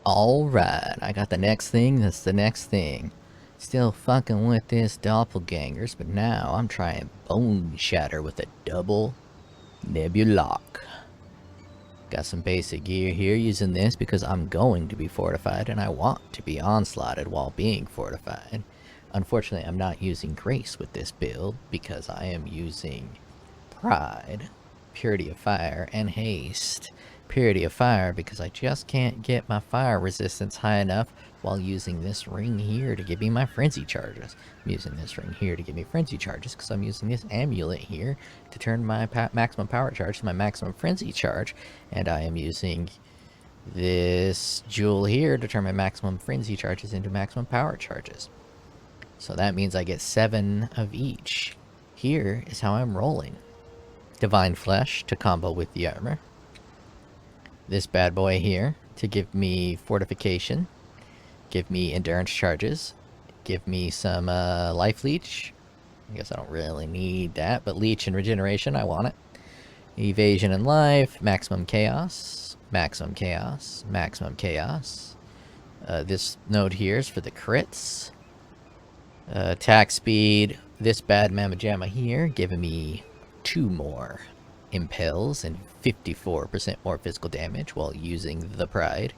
Alright, I got the next thing, that's the next thing. Still fucking with this doppelgangers, but now I'm trying BoneShatter with a double nebuloch. Got some basic gear here using this because I'm going to be fortified and I want to be onslaughted while being fortified. Unfortunately, I'm not using grace with this build because I am using pride, purity of fire, and haste. Purity of fire because I just can't get my fire resistance high enough while using this ring here to give me my frenzy charges. I'm using this ring here to give me frenzy charges because I'm using this amulet here to turn my maximum power charge to my maximum frenzy charge, and I am using this jewel here to turn my maximum frenzy charges into maximum power charges. So that means I get 7 of each. Here is how I'm rolling. Divine Flesh to combo with the armor. This bad boy here to give me fortification, give me endurance charges, give me some life leech. I guess I don't really need that, but leech and regeneration, I want it. Evasion and life, maximum chaos, maximum chaos, maximum chaos. This node here is for the crits. Attack speed, this bad mamma jamma here, giving me 2 more impels and 54% more physical damage while using the pride.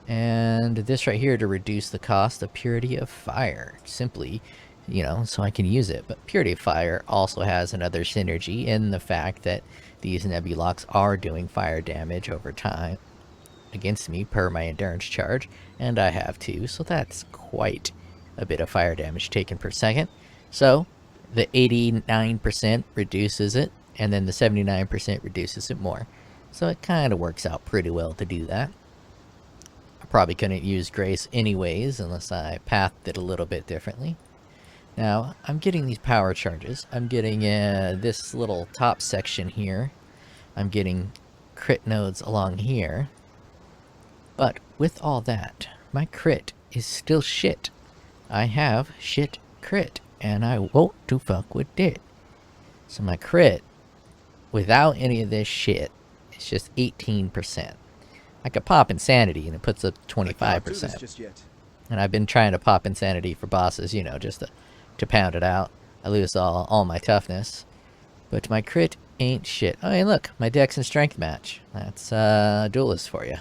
And this right here to reduce the cost of purity of fire, simply, you know, so I can use it. But purity of fire also has another synergy in the fact that these nebulochs are doing fire damage over time against me per my endurance charge, and I have 2, so that's quite a bit of fire damage taken per second. So the 89% reduces it, and then the 79% reduces it more. So it kind of works out pretty well to do that. I probably couldn't use Grace anyways unless I pathed it a little bit differently. Now, I'm getting these power charges. I'm getting this little top section here. I'm getting crit nodes along here. But with all that, my crit is still shit. I have shit crit, and I won't to fuck with it. So my crit, without any of this shit, it's just 18%. I could pop Insanity and it puts up 25%. And I've been trying to pop Insanity for bosses, you know, just to pound it out. I lose all my toughness. But my crit ain't shit. Oh, hey, look, my dex and strength match. That's duelist for you.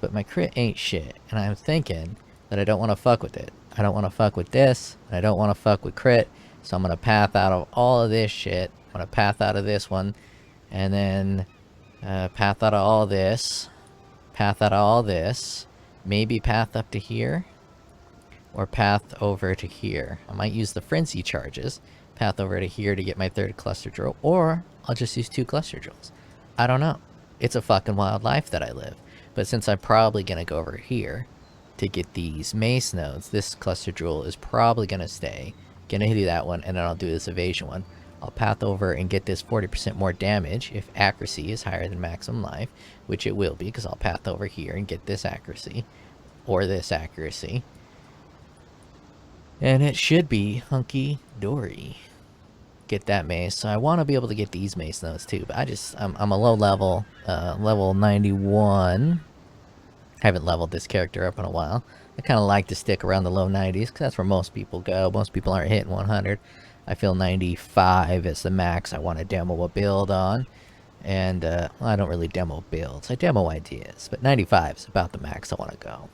But my crit ain't shit, and I'm thinking that I don't want to fuck with it. I don't want to fuck with this, and I don't want to fuck with crit, so I'm going to path out of all of this shit. I'm going to path out of this one, and then path out of all this, path out of all this, maybe path up to here, or path over to here. I might use the frenzy charges, path over to here to get my 3rd cluster jewel, or I'll just use 2 cluster jewels. I don't know. It's a fucking wild life that I live. But since I'm probably going to go over here to get these mace nodes, this cluster jewel is probably going to stay. Gonna do that one, and then I'll do this evasion one. I'll path over and get this 40% more damage if accuracy is higher than maximum life, which it will be because I'll path over here and get this accuracy, or this accuracy. And it should be hunky-dory. Get that mace. So I want to be able to get these mace nodes too, but I'm a low level, level 91. Haven't leveled this character up in a while. I kind of like to stick around the low 90s because that's where most people go. Most people aren't hitting 100. I feel 95 is the max I want to demo a build on. And well, I don't really demo builds. I demo ideas, but 95 is about the max I want to go.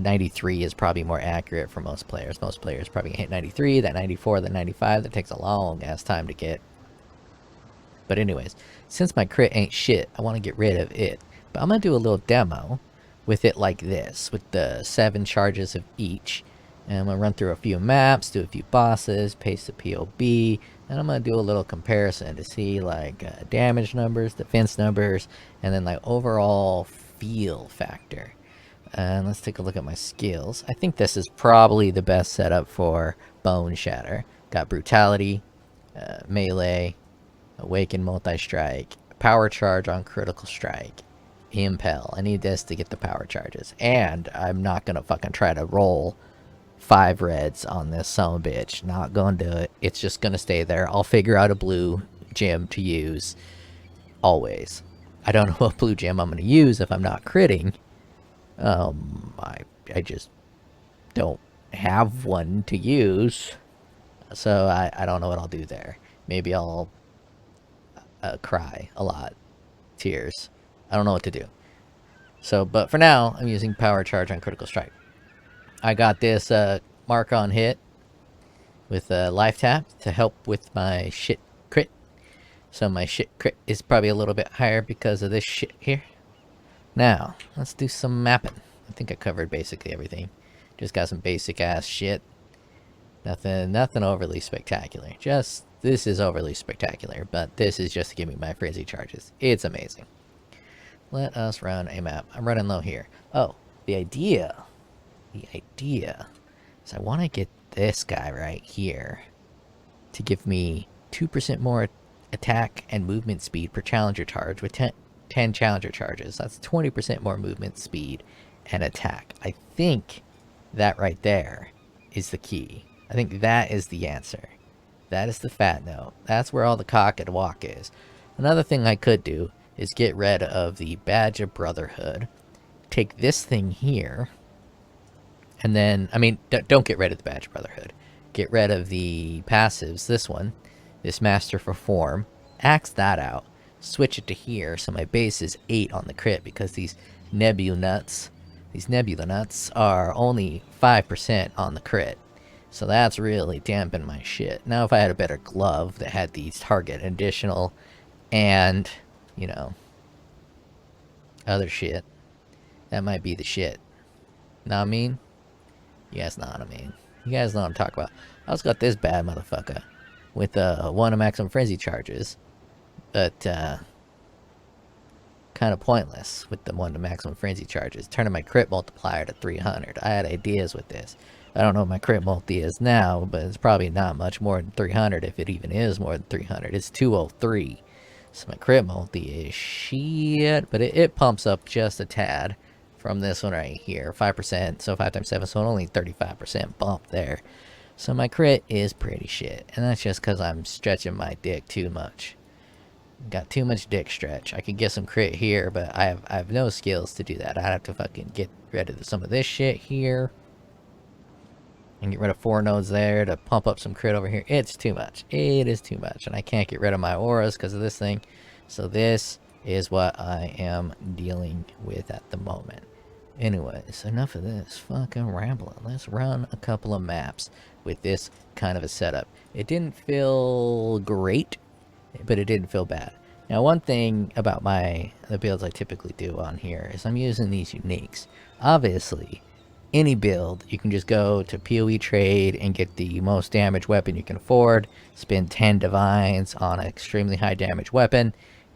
93 is probably more accurate for most players. Most players probably hit 93, that 94, that 95. That takes a long ass time to get. But anyways, since my crit ain't shit, I want to get rid of it. But I'm going to do a little demo with it like this, with the 7 charges of each. And I'm going to run through a few maps, do a few bosses, paste the POB, and I'm going to do a little comparison to see like damage numbers, defense numbers, and then like overall feel factor. And let's take a look at my skills. I think this is probably the best setup for BoneShatter. Got Brutality, Melee, Awaken Multi-Strike, Power Charge on Critical Strike, Impel. I need this to get the power charges. And I'm not going to fucking try to roll 5 reds on this sumbitch. Not going to do it. It's just going to stay there. I'll figure out a blue gem to use. Always. I don't know what blue gem I'm going to use if I'm not critting. I just don't have one to use, so I don't know what I'll do there. Maybe I'll cry a lot, tears. I don't know what to do. So, but for now, I'm using power charge on critical strike. I got this mark on hit with a life tap to help with my shit crit. So my shit crit is probably a little bit higher because of this shit here. Now, let's do some mapping. I think I covered basically everything. Just got some basic ass shit. Nothing overly spectacular. Just, this is overly spectacular, but this is just to give me my frenzy charges. It's amazing. Let us run a map. I'm running low here. Oh, the idea is I want to get this guy right here to give me 2% more attack and movement speed per challenger charge with 10 challenger charges. That's 20% more movement speed and attack. I think that right there is the key. I think that is the answer. That is the fat note. That's where all the cock and walk is. Another thing I could do is get rid of the badge of brotherhood. Take this thing here. And then, I mean, don't get rid of the badge of brotherhood. Get rid of the passives. This one. This master for form. Axe that out. Switch it to here. So my base is 8 on the crit because these nebula nuts are only 5% on the crit. So that's really damping my shit. Now if I had a better glove that had these target additional and, you know, other shit, that might be the shit. Know what I mean? You guys know what I mean. You guys know what I'm talking about. I also got this bad motherfucker with 1 maximum frenzy charges, but kind of pointless with the 1 maximum frenzy charges, turning my crit multiplier to 300. I had ideas with this. I don't know what my crit multi is now, but it's probably not much more than 300, if it even is more than 300. It's 203. So my crit multi is shit, but it pumps up just a tad from this one right here. 5%, so 5 times 7, so only 35% bump there. So my crit is pretty shit, and that's just because I'm stretching my dick too much. Got too much dick stretch. I could get some crit here, but I have no skills to do that. I'd have to fucking get rid of some of this shit here. And get rid of 4 nodes there to pump up some crit over here. It's too much. It is too much. And I can't get rid of my auras because of this thing. So this is what I am dealing with at the moment. Anyways, enough of this fucking rambling. Let's run a couple of maps with this kind of a setup. It didn't feel great, but it didn't feel bad. Now, one thing about the builds I typically do on here is I'm using these uniques. Obviously, any build, you can just go to POE trade and get the most damage weapon you can afford, spend 10 divines on an extremely high damage weapon.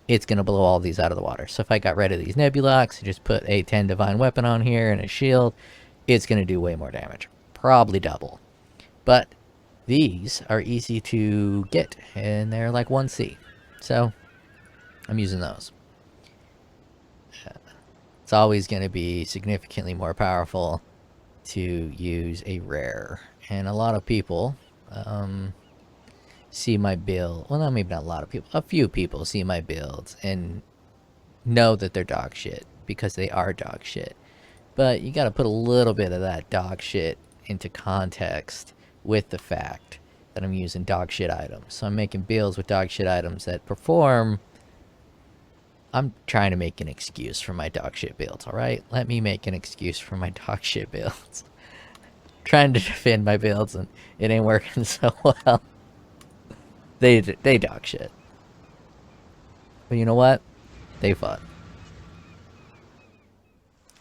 It's going to blow all these out of the water. So if I got rid of these nebulochs, just put a 10 divine weapon on here and a shield, it's going to do way more damage. Probably double. But these are easy to get, and they're like 1C. So I'm using those. It's always going to be significantly more powerful to use a rare. And a lot of people see my build. Well, not maybe not a lot of people. A few people see my builds and know that they're dog shit because they are dog shit. But you got to put a little bit of that dog shit into context with the fact that I'm using dog shit items. So I'm making builds with dog shit items that perform. I'm trying to make an excuse for my dog shit builds, alright? Let me make an excuse for my dog shit builds. Trying to defend my builds and it ain't working so well. They dog shit. But you know what? They fun.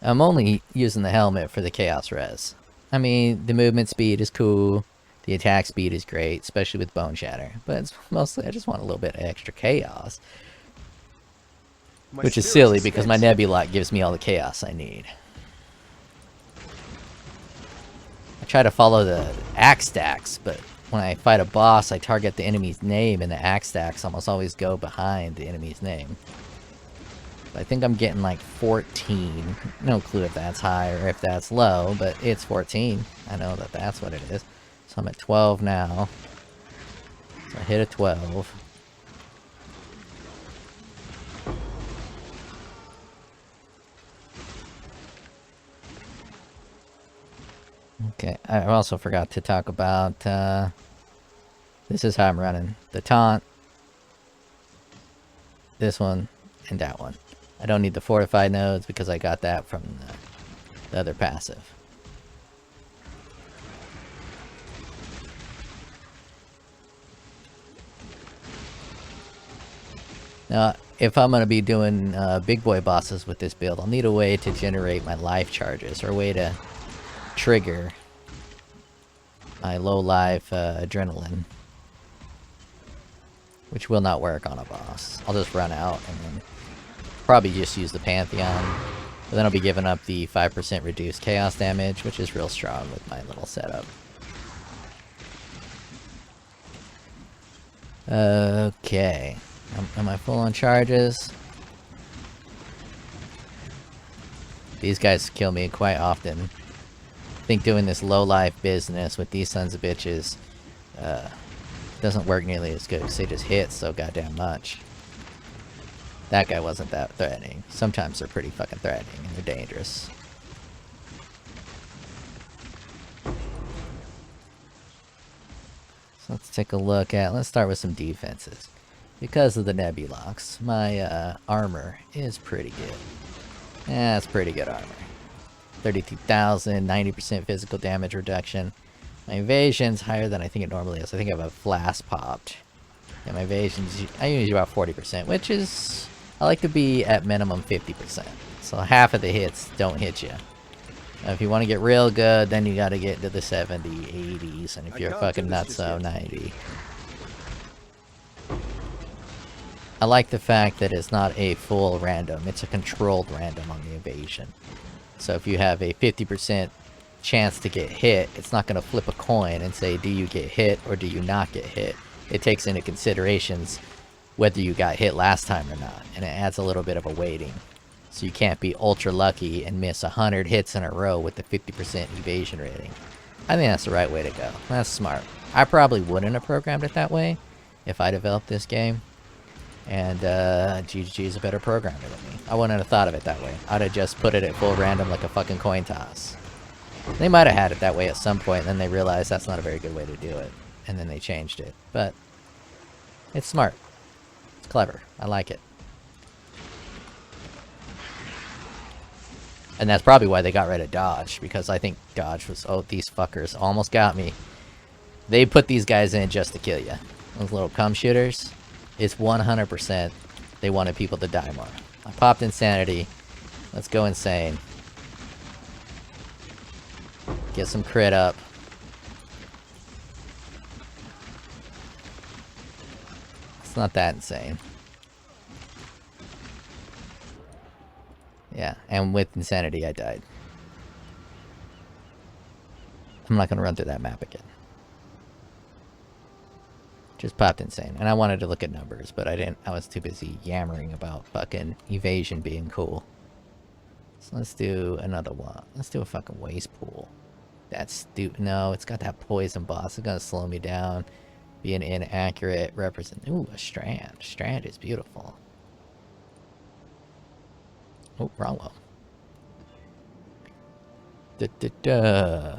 I'm only using the helmet for the chaos res. I mean, the movement speed is cool. The attack speed is great, especially with BoneShatter. But it's mostly, I just want a little bit of extra chaos. Which is silly because my nebuloch gives me all the chaos I need. I try to follow the axe stacks, but when I fight a boss, I target the enemy's name, and the axe stacks almost always go behind the enemy's name. But I think I'm getting like 14. No clue if that's high or if that's low, but it's 14. I know that that's what it is. So I'm at 12 now. So I hit a 12. Okay, I also forgot to talk about, this is how I'm running. The taunt, this one, and that one. I don't need the fortified nodes because I got that from the other passive. Now, if I'm going to be doing big boy bosses with this build, I'll need a way to generate my life charges, or a way to trigger my low life adrenaline, which will not work on a boss. I'll just run out and then probably just use the Pantheon, but then I'll be giving up the 5% reduced chaos damage, which is real strong with my little setup. Okay. Am I full on charges? These guys kill me quite often. I think doing this low life business with these sons of bitches doesn't work nearly as good because they just hit so goddamn much. That guy wasn't that threatening. Sometimes they're pretty fucking threatening and they're dangerous. So let's take a look at, let's start with some defenses. Because of the nebulochs, my armor is pretty good. Yeah, it's pretty good armor. 32,000, 90% physical damage reduction. My evasion's higher than I think it normally is. I think I have a flask popped. And my evasion's, I use about 40%, which is, I like to be at minimum 50%. So half of the hits don't hit you. Now, if you want to get real good, then you got to get into the 70, 80s, and if you're fucking nutso, 90. I like the fact that it's not a full random, it's a controlled random on the evasion. So if you have a 50% chance to get hit, it's not going to flip a coin and say, do you get hit or do you not get hit? It takes into considerations whether you got hit last time or not, and it adds a little bit of a weighting. So you can't be ultra lucky and miss 100 hits in a row with the 50% evasion rating. I think that's the right way to go. That's smart. I probably wouldn't have programmed it that way if I developed this game. And GG is a better programmer than me. I wouldn't have thought of it that way. I'd have just put it at full random like a fucking coin toss. They might have had it that way at some point, and then they realized that's not a very good way to do it. And then they changed it. But it's smart. It's clever. I like it. And that's probably why they got rid of dodge, because I think dodge was, oh, these fuckers almost got me. They put these guys in just to kill you. Those little cum shooters. It's 100% they wanted people to die more. I popped insanity. Let's go insane. Get some crit up. It's not that insane. Yeah, and with insanity I died. I'm not gonna run through that map again. Just popped insane. And I wanted to look at numbers, but I didn't. I was too busy yammering about fucking evasion being cool. So let's do another one. Let's do a fucking waste pool. That's stupid. No, it's got that poison boss. It's gonna slow me down. Be an inaccurate represent. Ooh, a strand. Strand is beautiful. Oh, wrong one. Da-da-da.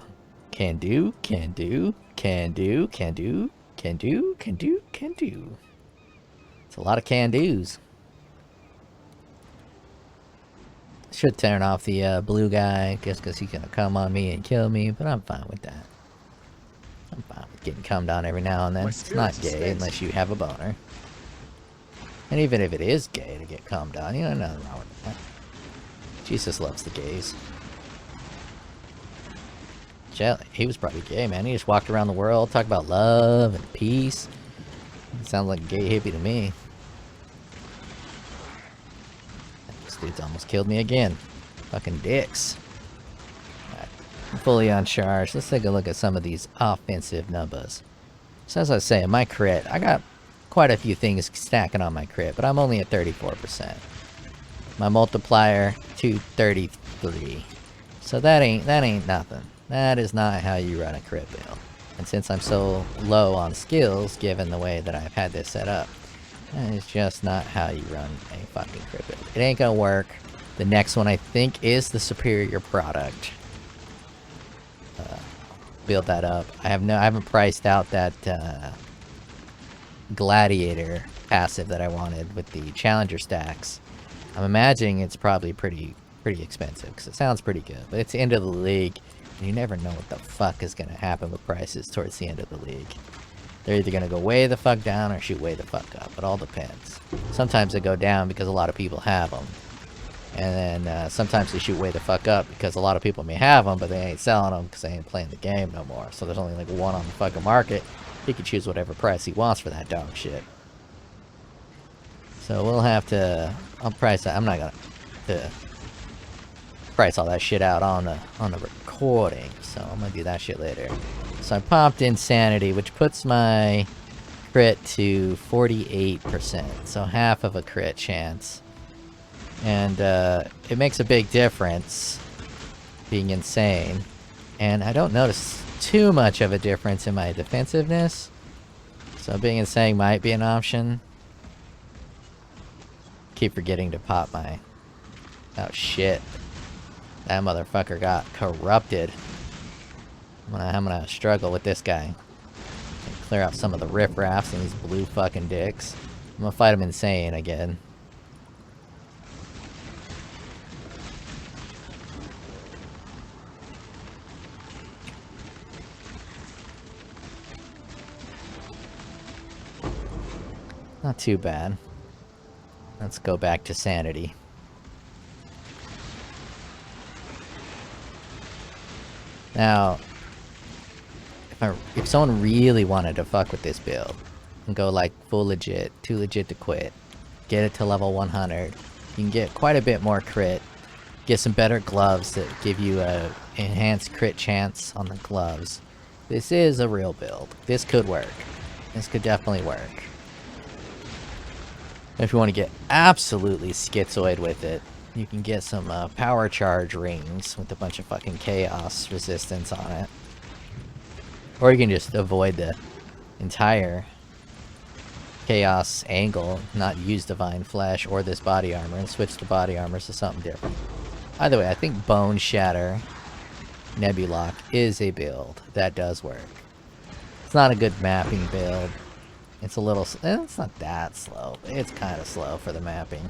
Can do, can do, can do, can do. Can do, can do, can do. It's a lot of can do's. Should turn off the blue guy just because he's gonna come on me and kill me, but I'm fine with that. I'm fine with getting cummed on every now and then. It's not gay unless you have a boner. And even if it is gay to get cummed on, you know, nothing wrong with that. Jesus loves the gays. He was probably gay, man. He just walked around the world, talked about love and peace. Sounds like a gay hippie to me. This dude's almost killed me again. Fucking dicks. Alright, I'm fully on charge. Let's take a look at some of these offensive numbers. So as I was saying, my crit, I got quite a few things stacking on my crit, but I'm only at 34%. My multiplier, 233. So that ain't nothing. That is not how you run a crit build. And since I'm so low on skills, given the way that I've had this set up, that is just not how you run a fucking crit build. It ain't gonna work. The next one I think is the superior product. build that up. I haven't priced out that gladiator passive that I wanted with the challenger stacks. I'm imagining it's probably pretty expensive because it sounds pretty good, but it's the end of the league and you never know what the fuck is going to happen with prices towards the end of the league. They're either going to go way the fuck down or shoot way the fuck up. It all depends. Sometimes they go down because a lot of people have them, and then sometimes they shoot way the fuck up because a lot of people may have them but they ain't selling them because they ain't playing the game no more. So there's only like one on the fucking market. He can choose whatever price he wants for that dog shit. So we'll have to, I'll price that. I'm not gonna price all that shit out on the recording, so I'm gonna do that shit later. So I popped Insanity, which puts my crit to 48%, so half of a crit chance. And it makes a big difference being insane. And I don't notice too much of a difference in my defensiveness, so being insane might be an option. Keep forgetting to pop my... Oh shit. That motherfucker got corrupted. I'm gonna struggle with this guy. Clear out some of the riffraffs and these blue fucking dicks. I'm gonna fight him insane again. Not too bad. Let's go back to sanity. Now, if someone really wanted to fuck with this build and go like full legit, too legit to quit, get it to level 100, you can get quite a bit more crit, get some better gloves that give you a enhanced crit chance on the gloves. This is a real build. This could work. This could definitely work. If you want to get absolutely schizoid with it, you can get some power charge rings with a bunch of fucking chaos resistance on it. Or you can just avoid the entire chaos angle, not use divine flesh or this body armor, and switch to body armor to something different. Either way, I think BoneShatter nebuloch is a build that does work. It's not a good mapping build. It's a little... it's not that slow. It's kind of slow for the mapping.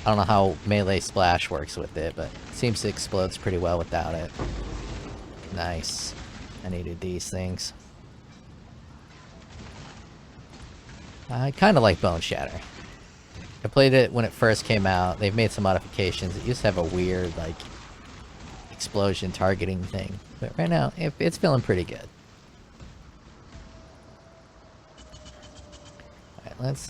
I don't know how melee splash works with it, but it seems to explodes pretty well without it. Nice. I needed these things. I kind of like BoneShatter. I played it when it first came out. They've made some modifications. It used to have a weird, like, explosion targeting thing. But right now, it's feeling pretty good. Let's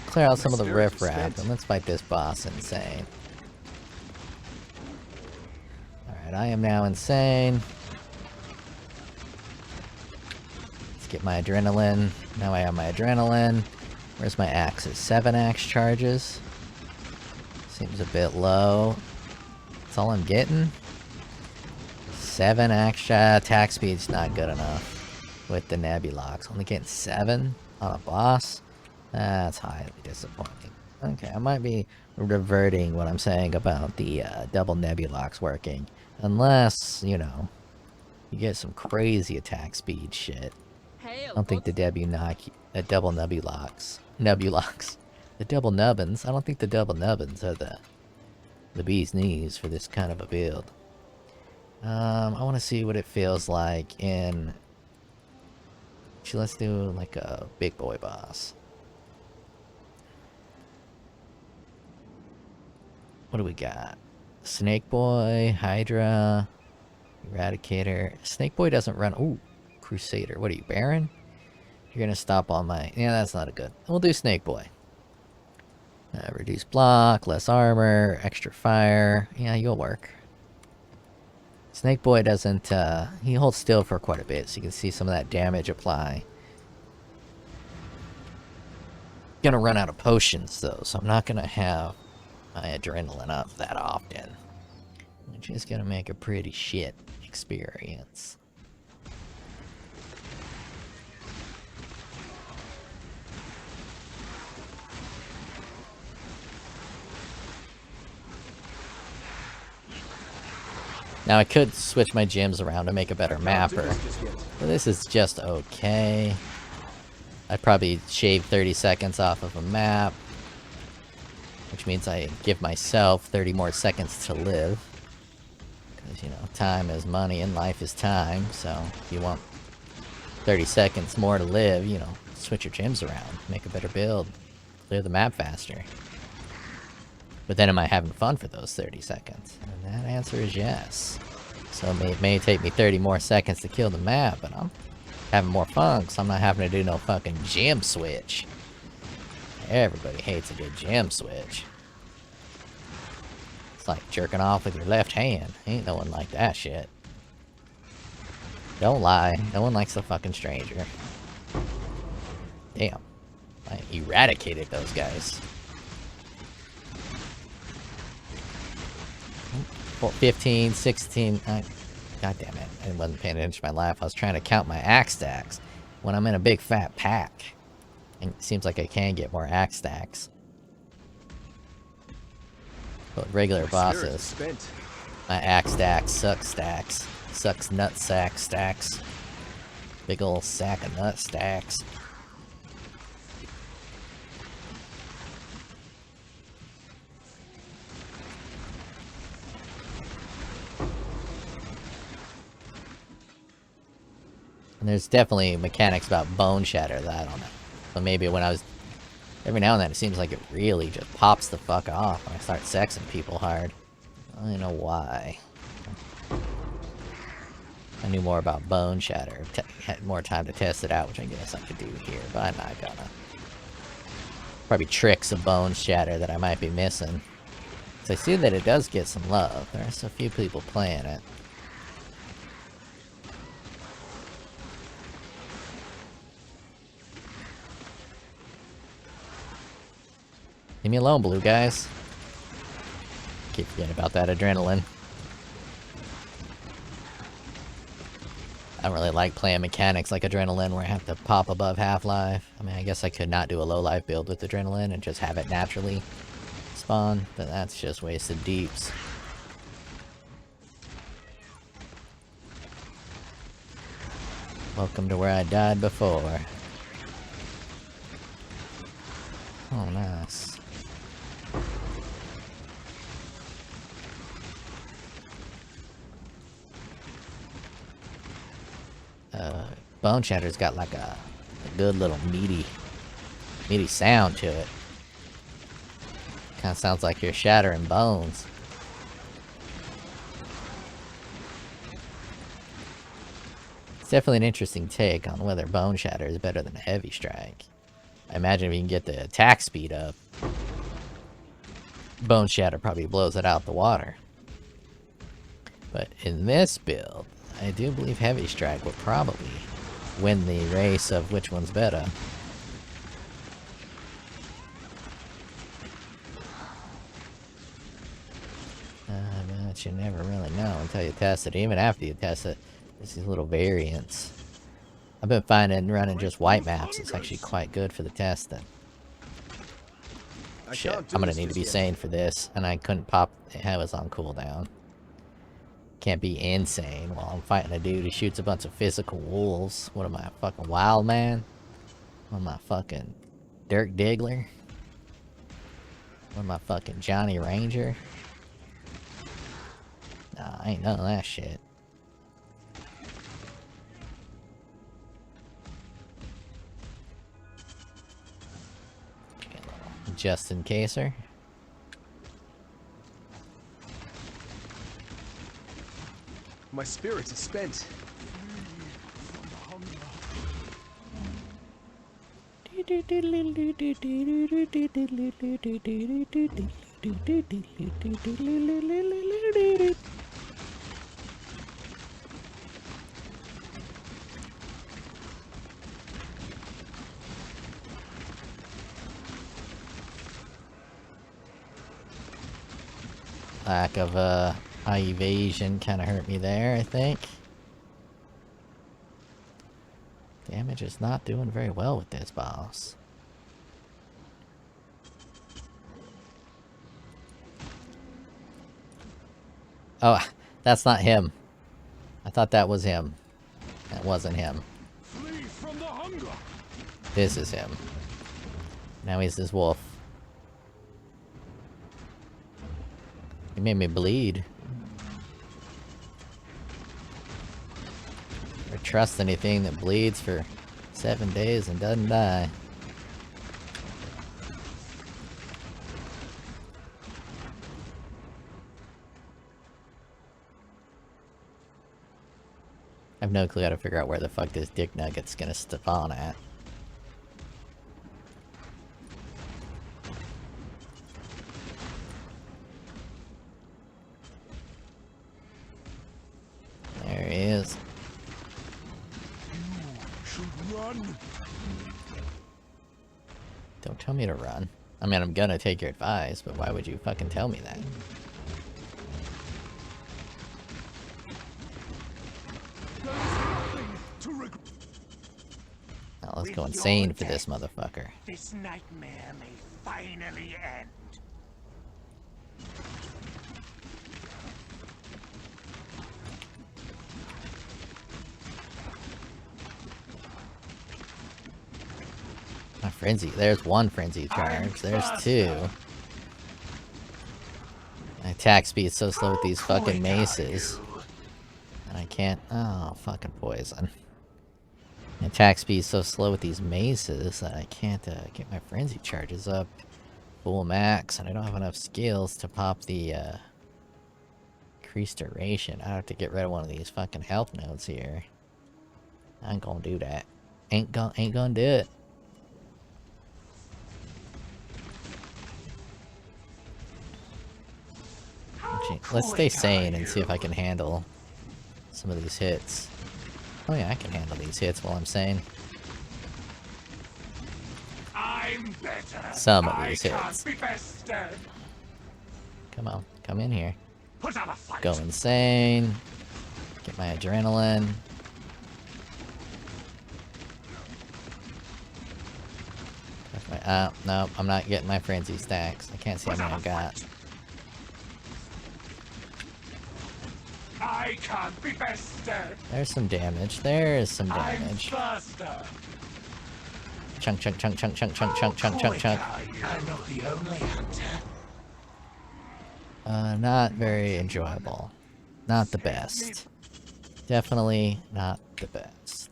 clear out some of the riffraff and let's fight this boss insane. Alright, I am now insane. Let's get my adrenaline. Now I have my adrenaline. Where's my axes? 7 axe charges. Seems a bit low. That's all I'm getting. 7 axe attack speed's not good enough with the nebulochs. Only getting 7 on a boss. That's highly disappointing. Okay, I might be reverting what I'm saying about the double nebulochs working. Unless, you know, you get some crazy attack speed shit. I don't think the double nebulochs, the double nubbins, I don't think the double nubbins are the bee's knees for this kind of a build. I want to see what it feels like in... Actually, let's do like a big boy boss. What do we got? Snake Boy, Hydra, Eradicator. Snake Boy doesn't run. Ooh, Crusader. What are you, Baron? You're gonna stop all my... Yeah, that's not a good. We'll do Snake Boy. Reduce block, less armor, extra fire. Yeah, you'll work. Snake Boy doesn't... he holds still for quite a bit, so you can see some of that damage apply. Gonna run out of potions, though, so I'm not gonna have my adrenaline up that often. I'm just gonna make a pretty shit experience. Now I could switch my gems around to make a better mapper, but this is just okay. I'd probably shave 30 seconds off of a map, which means I give myself 30 more seconds to live. Because, you know, time is money and life is time, so if you want 30 seconds more to live, you know, switch your gems around, make a better build, clear the map faster. But then am I having fun for those 30 seconds? And that answer is yes. So it may take me 30 more seconds to kill the map, but I'm having more fun because I'm not having to do no fucking gem switch. Everybody hates a good gem switch. It's like jerking off with your left hand. Ain't no one like that shit. Don't lie. No one likes a fucking stranger. Damn. I eradicated those guys. 15, 16, God damn it. I wasn't paying attention to my life. I was trying to count my axe stacks when I'm in a big fat pack. And it seems like I can get more axe stacks. But regular bosses, my axe stacks suck stacks. Sucks nut sack stacks. Big ol' sack of nut stacks. And there's definitely mechanics about BoneShatter that I don't know. So maybe when I was... Every now and then it seems like it really just pops the fuck off when I start sexing people hard. I don't know why. I knew more about BoneShatter. Had more time to test it out, which I guess I could do here, but I'm not gonna. Probably tricks of BoneShatter that I might be missing. So I see that it does get some love. There's a few people playing it. Leave me alone, blue guys. Keep forgetting about that adrenaline. I don't really like playing mechanics like adrenaline where I have to pop above half-life. I mean, I guess I could not do a low-life build with adrenaline and just have it naturally spawn, but that's just wasted deeps. Welcome to where I died before. Oh, nice. BoneShatter's got like a good little meaty sound to it. Kind of sounds like you're shattering bones. It's definitely an interesting take on whether BoneShatter is better than Heavy Strike. I imagine if you can get the attack speed up, BoneShatter probably blows it out the water. But in this build, I do believe Heavy Strike will probably win the race of which one's better. But you never really know until you test it. Even after you test it, there's these little variants. I've been finding running just white maps is actually quite good for the testing. Shit, I'm gonna need to be sane for this, and I couldn't pop. It was on cooldown. Can't be insane while I'm fighting a dude who shoots a bunch of physical wolves. What am I, a fucking wild man? What am I, fucking Dirk Diggler? What am I, fucking Johnny Ranger? Nah, I ain't none of that shit. Just in caser. My spirits are spent. Lack of high evasion kind of hurt me there, I think. Damage is not doing very well with this boss. Oh, That's not him. I thought that was him. That wasn't him. Flee from the hunger. This is him. Now he's this wolf. He made me bleed. Or trust anything that bleeds for 7 days and doesn't die. I have no clue how to figure out where the fuck this dick nugget's gonna spawn at. There he is. You should run. Don't tell me to run. I mean, I'm gonna take your advice, but why would you fucking tell me that? Now let's go insane for this motherfucker. This nightmare may finally end. My frenzy. There's one frenzy charge. There's two. My attack speed's so slow with these fucking maces. And I can't. Oh, fucking poison. My attack speed's so slow with these maces that I can't get my frenzy charges up full max. And I don't have enough skills to pop the increased duration. I have to get rid of one of these fucking health nodes here. I ain't gonna do that. Ain't gonna do it. Actually, let's stay sane and see if I can handle some of these hits. Oh yeah, I can handle these hits while I'm sane. I'm better. Some of these I can't hits. be bested. Come on, come in here. Put up a fight. Go insane. Get my adrenaline. No, I'm not getting my frenzy stacks. I can't see how many I got. I can't be bested. There's some damage. There is some damage. I'm faster. Chunk, chunk, chunk, chunk, chunk, chunk, chunk, chunk, chunk, chunk. I'm not the only hunter. Not very enjoyable. Not the best. Definitely not the best.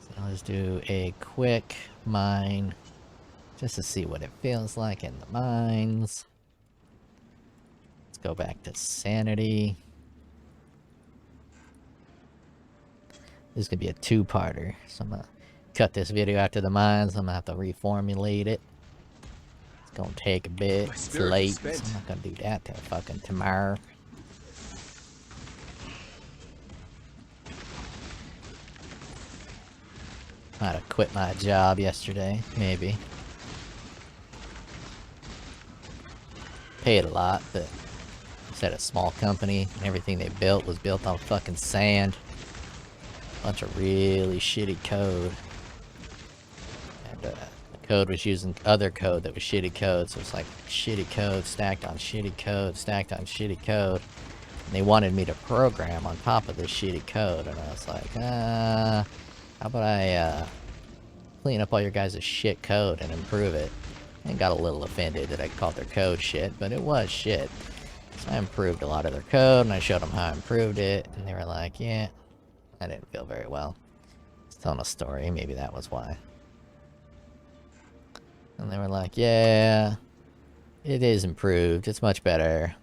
So let's do a quick mine. Just to see what it feels like in the mines. Let's go back to sanity. This is gonna be a two-parter, so I'm gonna cut this video after the mines. I'm gonna have to reformulate it. It's gonna take a bit. It's late, so I'm not gonna do that till fucking tomorrow. Might have quit my job yesterday, maybe. Paid a lot, but it's at a small company, and everything they built was built on fucking sand. Bunch of really shitty code. And the code was using other code that was shitty code, so it's like shitty code stacked on shitty code stacked on shitty code. And they wanted me to program on top of this shitty code, and I was like, how about I clean up all your guys' shit code and improve it? And got a little offended that I called their code shit, but it was shit. So I improved a lot of their code, and I showed them how I improved it, and they were like, yeah. I didn't feel very well. It's telling a story, maybe that was why. And they were like, yeah, it is improved, it's much better,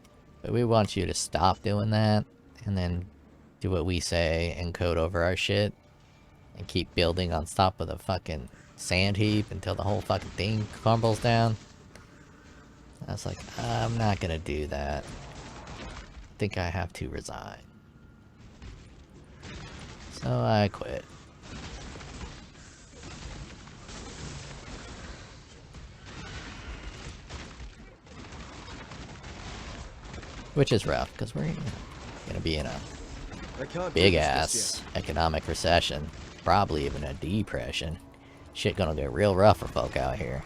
but we want you to stop doing that, and then do what we say and code over our shit, and keep building on top of the fucking sand heap until the whole fucking thing crumbles down. I was like, I'm not gonna do that. I think I have to resign. So I quit. Which is rough, because we're gonna be in a big ass economic recession. Probably even a depression. Shit gonna get real rough for folk out here.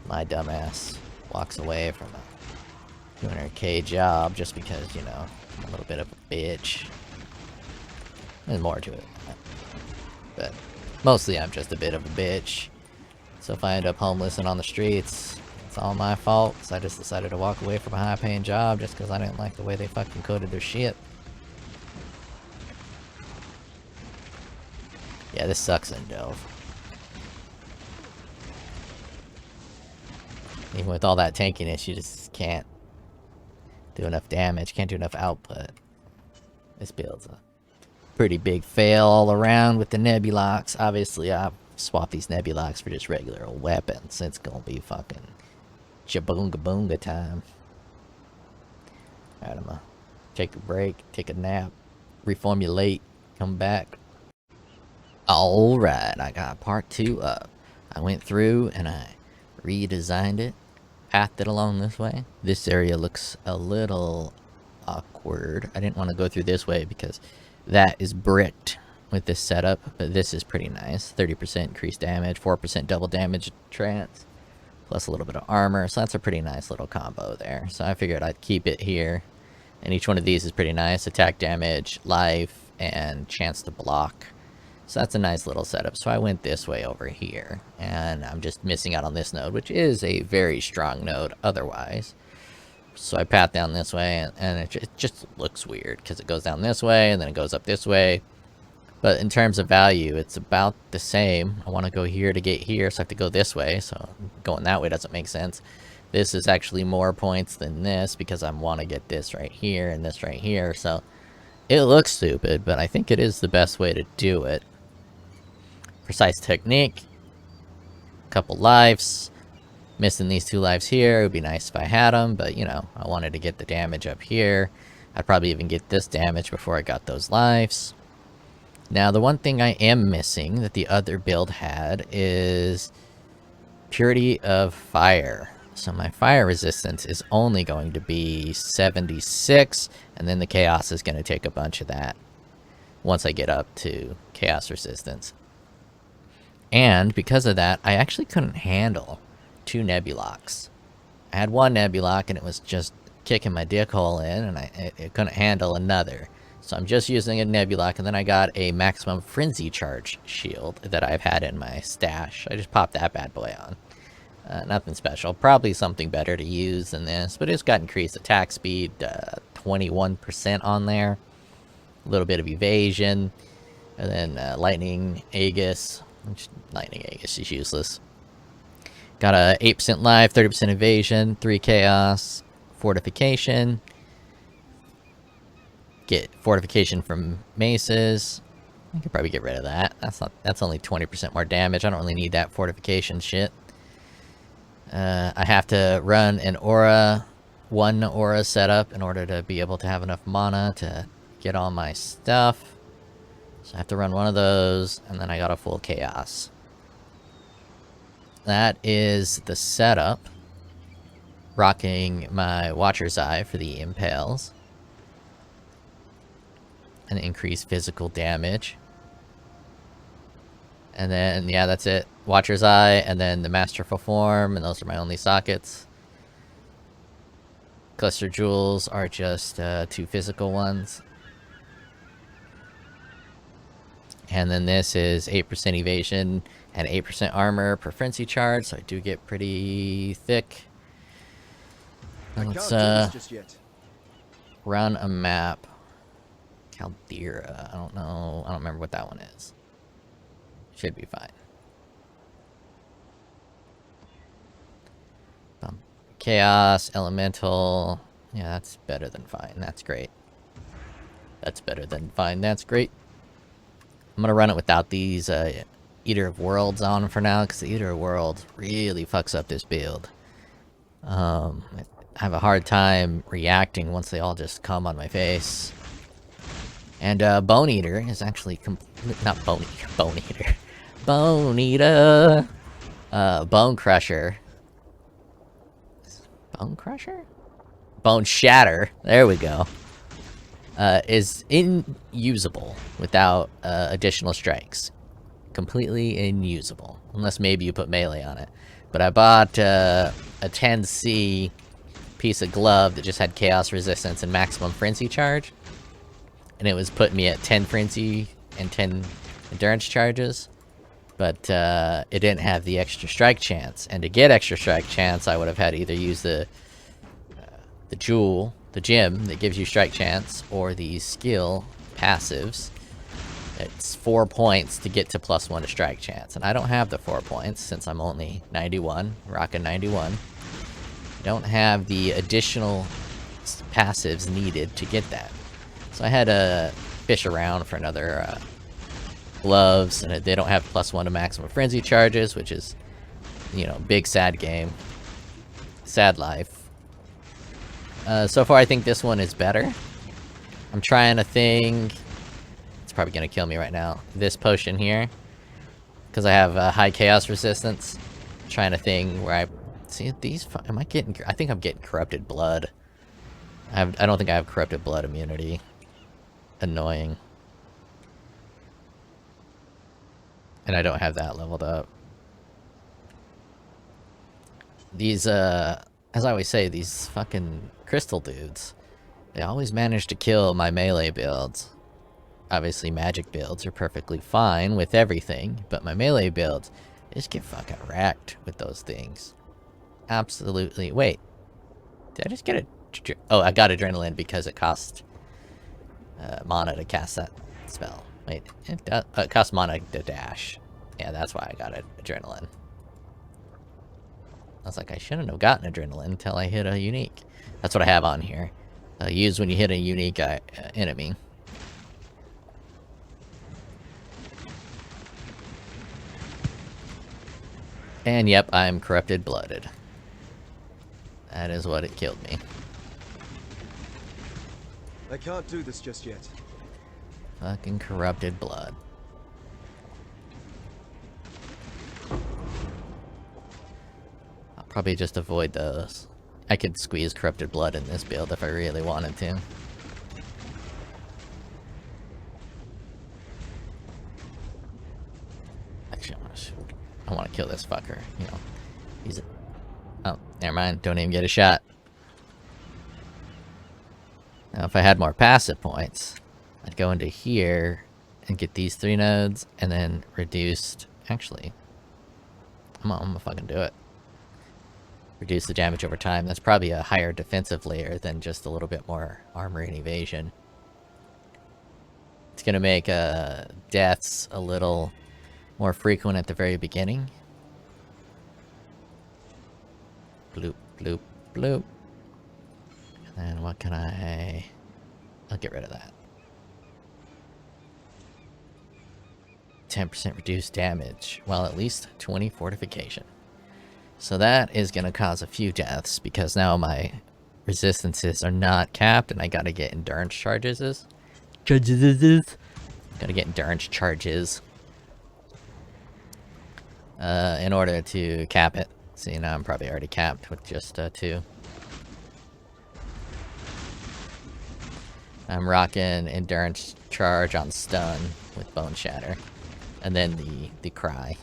My dumbass walks away from a 200k job just because, you know, I'm a little bit of a bitch. There's more to it. But mostly I'm just a bit of a bitch. So if I end up homeless and on the streets, it's all my fault. So I just decided to walk away from a high-paying job just because I didn't like the way they fucking coded their shit. Yeah, this sucks in Delve. Even with all that tankiness, you just can't do enough damage, can't do enough output. This build's a pretty big fail all around with the nebulocks. Obviously, I've swapped these nebulocks for just regular old weapons. It's gonna be fucking jaboonga boonga time. Alright, I'm gonna take a break, take a nap, reformulate, come back. Alright, I got part 2 up. I went through and I redesigned it, pathed it along this way. This area looks a little awkward. I didn't want to go through this way because that is bricked with this setup, but this is pretty nice. 30% increased damage, 4% double damage trance, plus a little bit of armor. So that's a pretty nice little combo there. So I figured I'd keep it here. And each one of these is pretty nice. Attack damage, life, and chance to block. So that's a nice little setup. So I went this way over here. And I'm just missing out on this node, which is a very strong node otherwise. So I path down this way, and it just looks weird because it goes down this way, and then it goes up this way. But in terms of value, it's about the same. I want to go here to get here, so I have to go this way. So going that way doesn't make sense. This is actually more points than this because I want to get this right here and this right here. So it looks stupid, but I think it is the best way to do it. Precise technique. Couple lives. Missing these 2 lives here. It would be nice if I had them, but you know, I wanted to get the damage up here. I'd probably even get this damage before I got those lives. Now, the one thing I am missing that the other build had is purity of fire. So my fire resistance is only going to be 76, and then the chaos is going to take a bunch of that once I get up to chaos resistance. And because of that, I actually couldn't handle 2 nebulocks. I had 1 nebuloch and it was just kicking my dick hole in, and it couldn't handle another. So I'm just using a nebuloch, and then I got a maximum frenzy charge shield that I've had in my stash. I just popped that bad boy on. Nothing special. Probably something better to use than this, but it's got increased attack speed, 21% on there. A little bit of evasion, and then lightning Aegis. Which lightning Aegis is useless. Got a 8% life, 30% evasion, 3 chaos, fortification. Get fortification from maces. I could probably get rid of that. That's only 20% more damage. I don't really need that fortification shit. I have to run an aura, 1 aura setup in order to be able to have enough mana to get all my stuff. So I have to run 1 of those, and then I got a full chaos. That is the setup. Rocking my Watcher's Eye for the impales. And increased physical damage. And then, yeah, that's it. Watcher's Eye, and then the Masterful Form, and those are my only sockets. Cluster Jewels are just 2 physical ones. And then this is 8% evasion and 8% armor per frenzy charge, so I do get pretty thick. Let's run a map. Caldera. I don't know. I don't remember what that one is. Should be fine. Chaos, Elemental. Yeah, that's better than fine. That's great. That's better than fine. That's great. I'm gonna run it without these Eater of Worlds on for now, because the Eater of Worlds really fucks up this build. I have a hard time reacting once they all just come on my face. And Bone Eater is actually not Bone Eater. Bone Eater. Bone Crusher. Bone Crusher? Bone Shatter. There we go. Is unusable without additional strikes. Completely unusable. Unless maybe you put melee on it. But I bought a 10C piece of glove that just had chaos resistance and maximum frenzy charge. And it was putting me at 10 frenzy and 10 endurance charges. But it didn't have the extra strike chance. And to get extra strike chance, I would have had to either use the jewel, the gem that gives you strike chance, or the skill passives. It's 4 points to get to +1 to strike chance. And I don't have the 4 points since I'm only 91, rocking 91. I don't have the additional passives needed to get that. So I had to fish around for another gloves, and they don't have +1 to maximum frenzy charges, which is, you know, big sad game. Sad life. So far I think this one is better. I'm trying a thing. It's probably gonna kill me right now. This potion here, because I have high chaos resistance. I'm trying a thing where I see these. Am I getting? I think I'm getting corrupted blood. I don't think I have corrupted blood immunity. Annoying. And I don't have that leveled up. These as I always say, these fucking crystal dudes, they always manage to kill my melee builds. Obviously, magic builds are perfectly fine with everything, but my melee builds, they just get fucking wrecked with those things. Absolutely. Wait, did I just get a... Oh, I got adrenaline because it cost mana to cast that spell. Wait, it cost mana to dash. Yeah, that's why I got adrenaline. I was like, I shouldn't have gotten adrenaline until I hit a unique. That's what I have on here. Use when you hit a unique enemy. And yep, I'm corrupted blooded. That is what it killed me. I can't do this just yet. Fucking corrupted blood. I'll probably just avoid those. I could squeeze corrupted blood in this build if I really wanted to. Actually, I want to kill this fucker, you know. He's... Oh, never mind. Don't even get a shot. Now, if I had more passive points, I'd go into here and get these 3 nodes, and then reduced... Actually, I'm gonna fucking do it. Reduce the damage over time. That's probably a higher defensive layer than just a little bit more armor and evasion. It's gonna make deaths a little more frequent at the very beginning. Bloop, bloop, bloop. And then what can I... I'll get rid of that. 10% reduced damage, while at least 20 fortification. So that is going to cause a few deaths, because now my resistances are not capped, and I gotta get endurance charges. Gotta get endurance charges. In order to cap it. See, now I'm probably already capped with just 2. I'm rocking endurance charge on stun with bone shatter. And then the cry.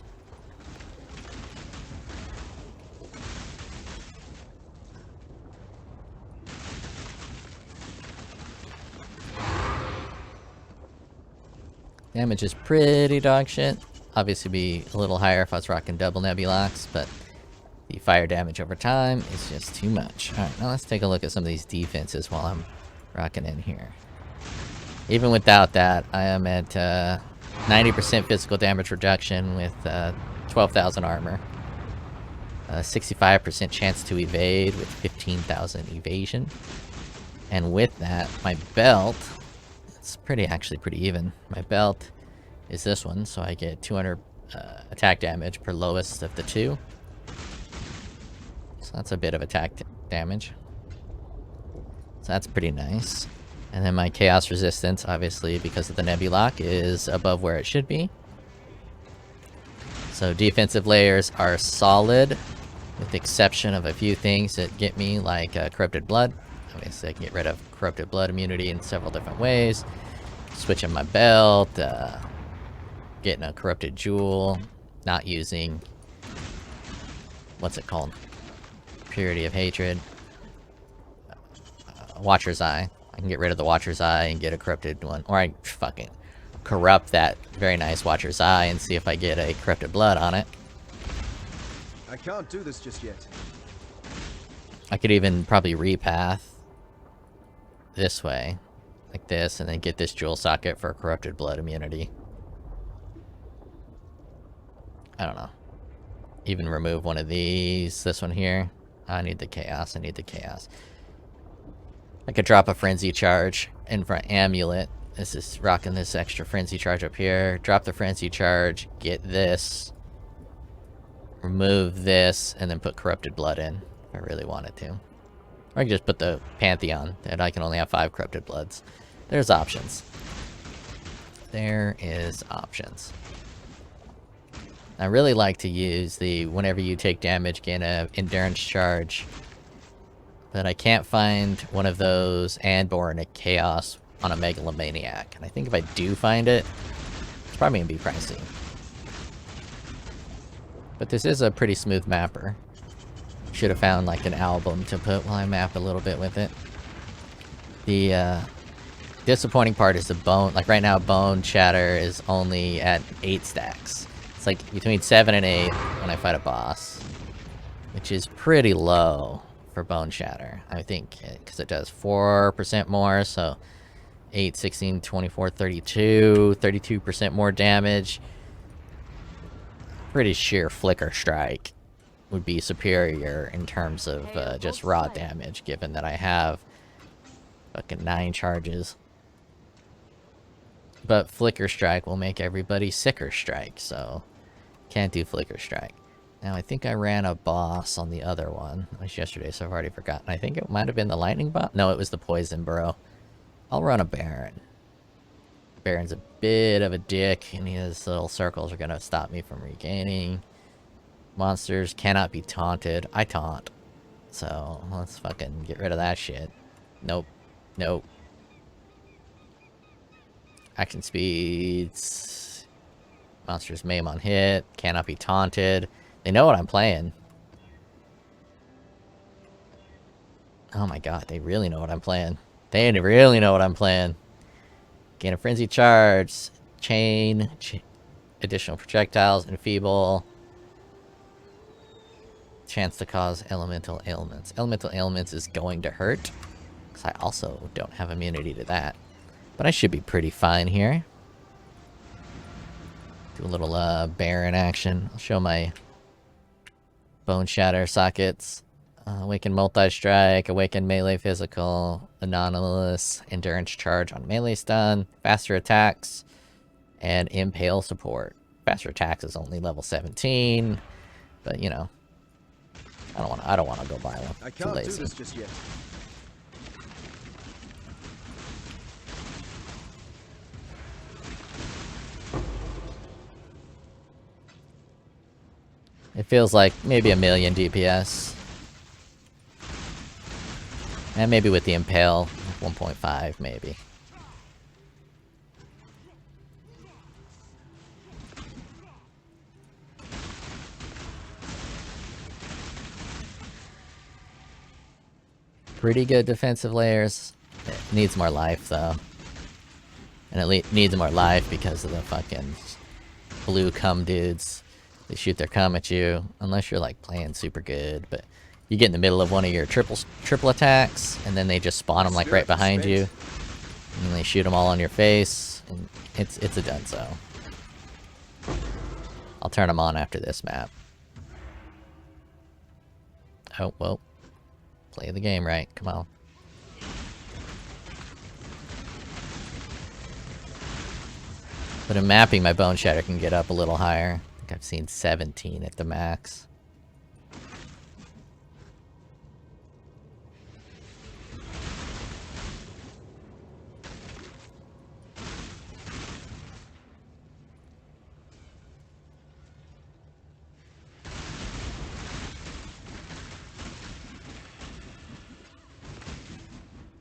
Damage is pretty dog shit. Obviously be a little higher if I was rocking double nebulochs, but the fire damage over time is just too much. Alright, now let's take a look at some of these defenses while I'm rocking in here. Even without that, I am at 90% physical damage reduction with 12,000 armor. 65% chance to evade with 15,000 evasion. And with that, my belt, it's actually pretty even. My belt is this one, so I get 200 attack damage per lowest of the 2. So that's a bit of attack damage. So that's pretty nice. And then my chaos resistance, obviously because of the nebuloch, is above where it should be. So defensive layers are solid, with the exception of a few things that get me, like corrupted blood. Obviously I can get rid of corrupted blood immunity in several different ways. Switching my belt, getting a corrupted jewel, not using, what's it called? Purity of hatred. Watcher's Eye. I can get rid of the Watcher's Eye and get a corrupted one. Or I fucking corrupt that very nice Watcher's Eye and see if I get a corrupted blood on it. I can't do this just yet. I could even probably repath this way, like this, and then get this jewel socket for corrupted blood immunity. I don't know. Even remove one of these. This one here. I need the chaos. I need the chaos. I could drop a frenzy charge in front amulet. This is rocking this extra frenzy charge up here. Drop the frenzy charge. Get this. Remove this, and then put corrupted blood in. If I really wanted to. Or I can just put the Pantheon, that I can only have 5 corrupted bloods. There's options. There is options. I really like to use the whenever you take damage, gain a endurance charge. But I can't find one of those and born a chaos on a megalomaniac. And I think if I do find it, it's probably gonna be pricey. But this is a pretty smooth mapper. Should have found like an album to put while I map a little bit with it. The disappointing part is the bone. Like right now, BoneShatter is only at 8 stacks. It's like between 7 and 8 when I fight a boss, which is pretty low for BoneShatter. I think because it does 4% more, so 8, 16, 24, 32, 32% more damage. Pretty sheer flicker strike would be superior in terms of just raw damage, given that I have fucking 9 charges. But flicker strike will make everybody sicker strike, so can't do flicker strike. Now I think I ran a boss on the other one. It was yesterday, so I've already forgotten. I think it might have been the lightning bot. No, it was the poison burrow. I'll run a Baron. Baron's a bit of a dick, and his little circles are gonna stop me from regaining. Monsters cannot be taunted. I taunt. So, let's fucking get rid of that shit. Nope. Nope. Action speeds. Monsters maim on hit. Cannot be taunted. They know what I'm playing. Oh my god, they really know what I'm playing. They really know what I'm playing. Gain a frenzy charge. Chain. Additional projectiles. Enfeeble. Chance to cause elemental ailments. Elemental ailments is going to hurt, because I also don't have immunity to that. But I should be pretty fine here. Do a little Baron action. I'll show my BoneShatter sockets. Awaken multi-strike, awaken melee physical, anomalous, endurance charge on melee stun, faster attacks, and impale support. Faster attacks is only level 17, but you know. I don't want to go buy one. I Too can't do lazy. this just yet. It feels like maybe 1,000,000 DPS. And maybe with the Impale, 1.5 maybe. Pretty good defensive layers. It needs more life though. And it needs more life because of the fucking blue cum dudes. They shoot their cum at you, unless you're like playing super good, but you get in the middle of one of your triple attacks, and then they just spawn them like right behind you, and they shoot them all on your face, and it's a donezo. I'll turn them on after this map. Oh, well. Play the game right, come on. But in mapping, my BoneShatter can get up a little higher. I think I've seen 17 at the max.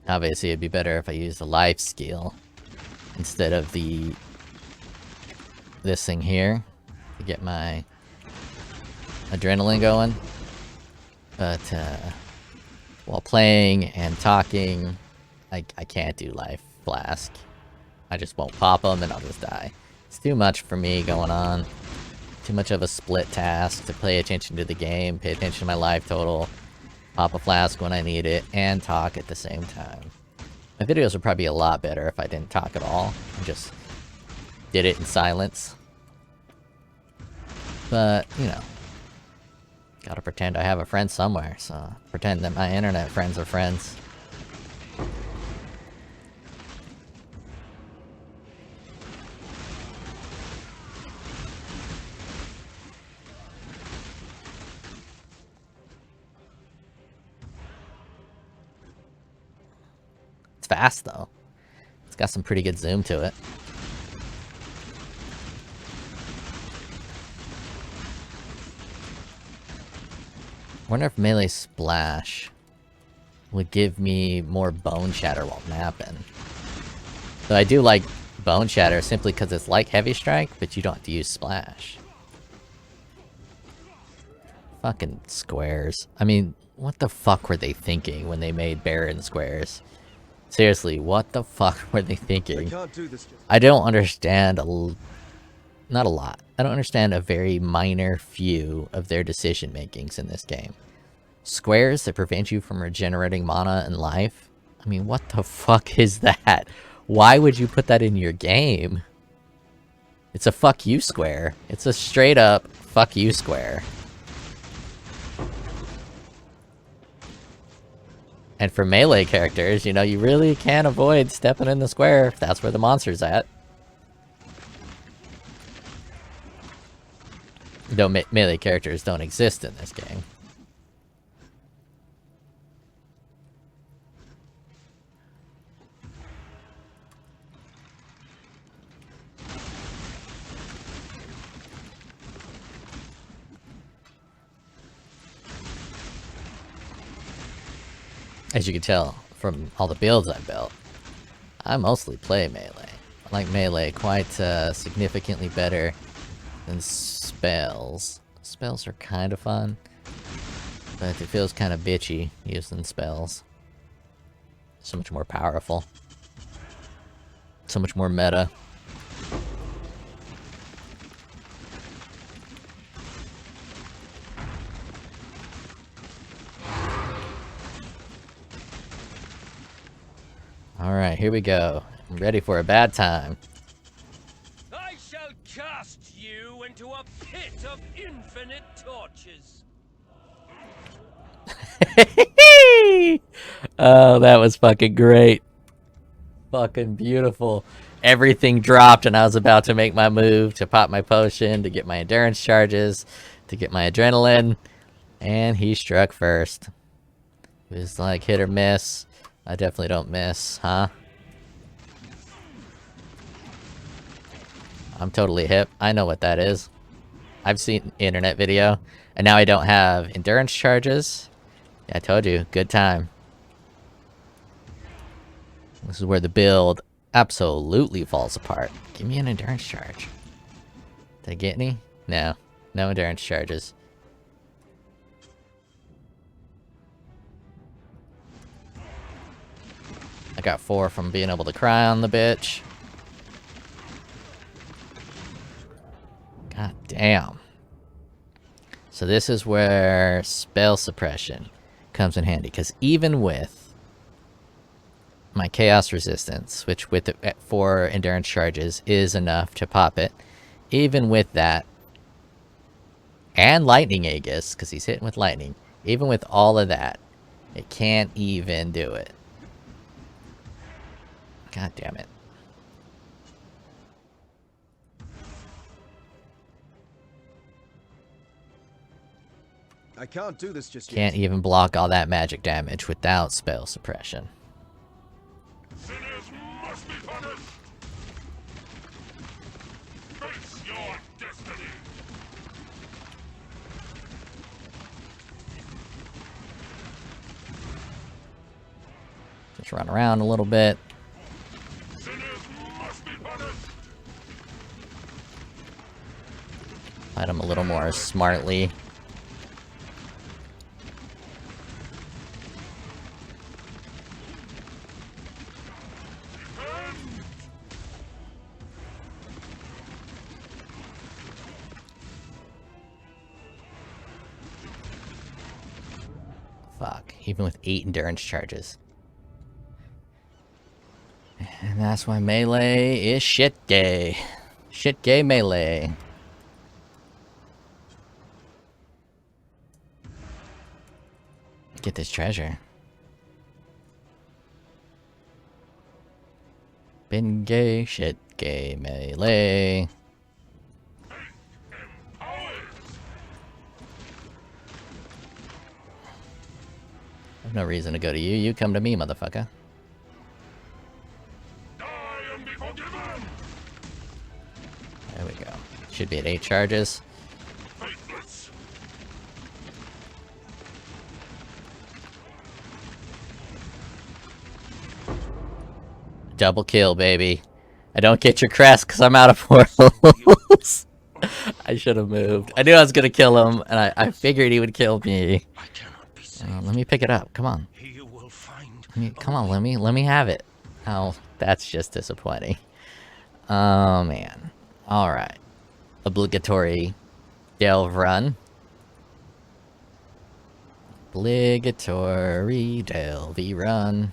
Obviously, it'd be better if I used the life skill instead of this thing here to get my adrenaline going. But while playing and talking I can't do life flask. I just won't pop them and I'll just die. It's too much for me going on. Too much of a split task to pay attention to the game, pay attention to my life total, pop a flask when I need it, and talk at the same time. My videos would probably be a lot better if I didn't talk at all and just did it in silence. But, you know, gotta pretend I have a friend somewhere, so pretend that my internet friends are friends. It's fast, though. It's got some pretty good zoom to it. I wonder if melee splash would give me more bone shatter while napping. So I do like bone shatter simply because it's like heavy strike, but you don't have to use splash. Fucking squares. I mean, what the fuck were they thinking when they made Baron squares? Seriously, what the fuck were they thinking? I don't understand not a lot. I don't understand a very minor few of their decision makings in this game. Squares that prevent you from regenerating mana and life? I mean, what the fuck is that? Why would you put that in your game? It's a fuck you square. It's a straight up fuck you square. And for melee characters, you know, you really can't avoid stepping in the square if that's where the monster's at. Though melee characters don't exist in this game. As you can tell from all the builds I built, I mostly play melee. I like melee quite significantly better than spells. Spells are kind of fun, but it feels kind of bitchy using spells. So much more powerful. So much more meta. Alright, here we go. I'm ready for a bad time. I shall cast you into a pit of infinite torches. Oh, that was fucking great. Fucking beautiful. Everything dropped and I was about to make my move to pop my potion, to get my endurance charges, to get my adrenaline. And he struck first. It was like hit or miss. I definitely don't miss, huh? I'm totally hip. I know what that is. I've seen internet video, and now I don't have endurance charges. Yeah, I told you, good time. This is where the build absolutely falls apart. Give me an endurance charge. Did I get any? No. No endurance charges. I got 4 from being able to cry on the bitch. God damn. So this is where spell suppression comes in handy, because even with my chaos resistance, which with 4 endurance charges is enough to pop it, even with that, and lightning Aegis, because he's hitting with lightning, even with all of that, it can't even do it. God damn it. I can't do this just Can't yet. even block all that magic damage without spell suppression. Sinners must be punished. Face your destiny. Just run around a little bit. Sinners must be punished. Fight him a little more smartly. Fuck. Even with 8 endurance charges. And that's why melee is shit gay. Shit gay melee. Get this treasure. Been gay, shit gay melee. I've no reason to go to you. You come to me, motherfucker. There we go. Should be at 8 charges. Double kill, baby. I don't get your crest because I'm out of portals. I should have moved. I knew I was going to kill him, and I figured he would kill me. Let me pick it up. Come on. Come on, let me have it. Oh, that's just disappointing. Oh, man. Alright. Obligatory delve run. Obligatory delvey run.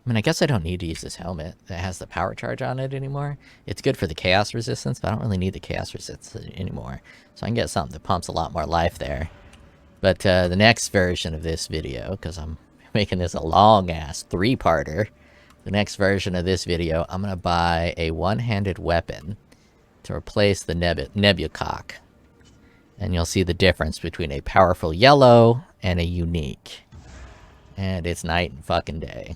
I mean, I guess I don't need to use this helmet that has the power charge on it anymore. It's good for the chaos resistance, but I don't really need the chaos resistance anymore. So I can get something that pumps a lot more life there. But the next version of this video, because I'm making this a long-ass 3-parter, the next version of this video, I'm going to buy a one-handed weapon to replace the nebuloch. And you'll see the difference between a powerful yellow and a unique. And it's night and fucking day.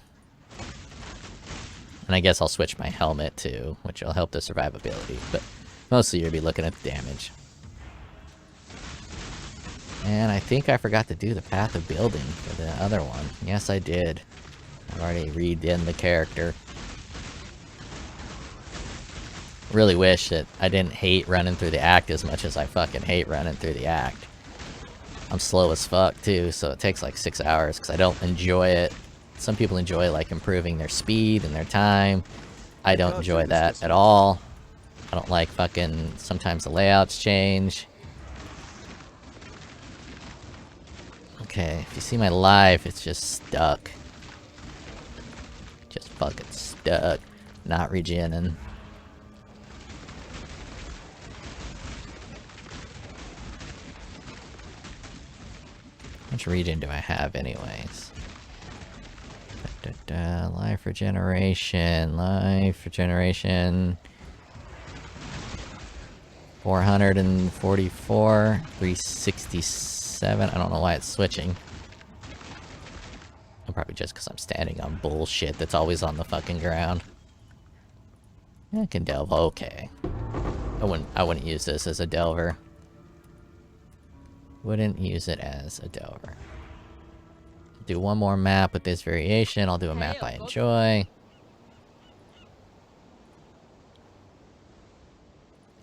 And I guess I'll switch my helmet too, which will help the survivability, but mostly you'll be looking at the damage. And I think I forgot to do the path of building for the other one. Yes, I did. I've already redone the character. Really wish that I didn't hate running through the act as much as I fucking hate running through the act. I'm slow as fuck too, so it takes like 6 hours because I don't enjoy it. Some people enjoy like improving their speed and their time. I don't enjoy that at all. I don't like fucking, sometimes the layouts change. Okay, if you see my life, it's just stuck. Just fucking stuck. Not regening. How much regen do I have anyways? Life regeneration, 444, 367. I don't know why it's switching. Probably just because I'm standing on bullshit that's always on the fucking ground. I can delve. Okay. I wouldn't use this as a delver. Wouldn't use it as a delver. Do one more map with this variation. I'll do a map I enjoy.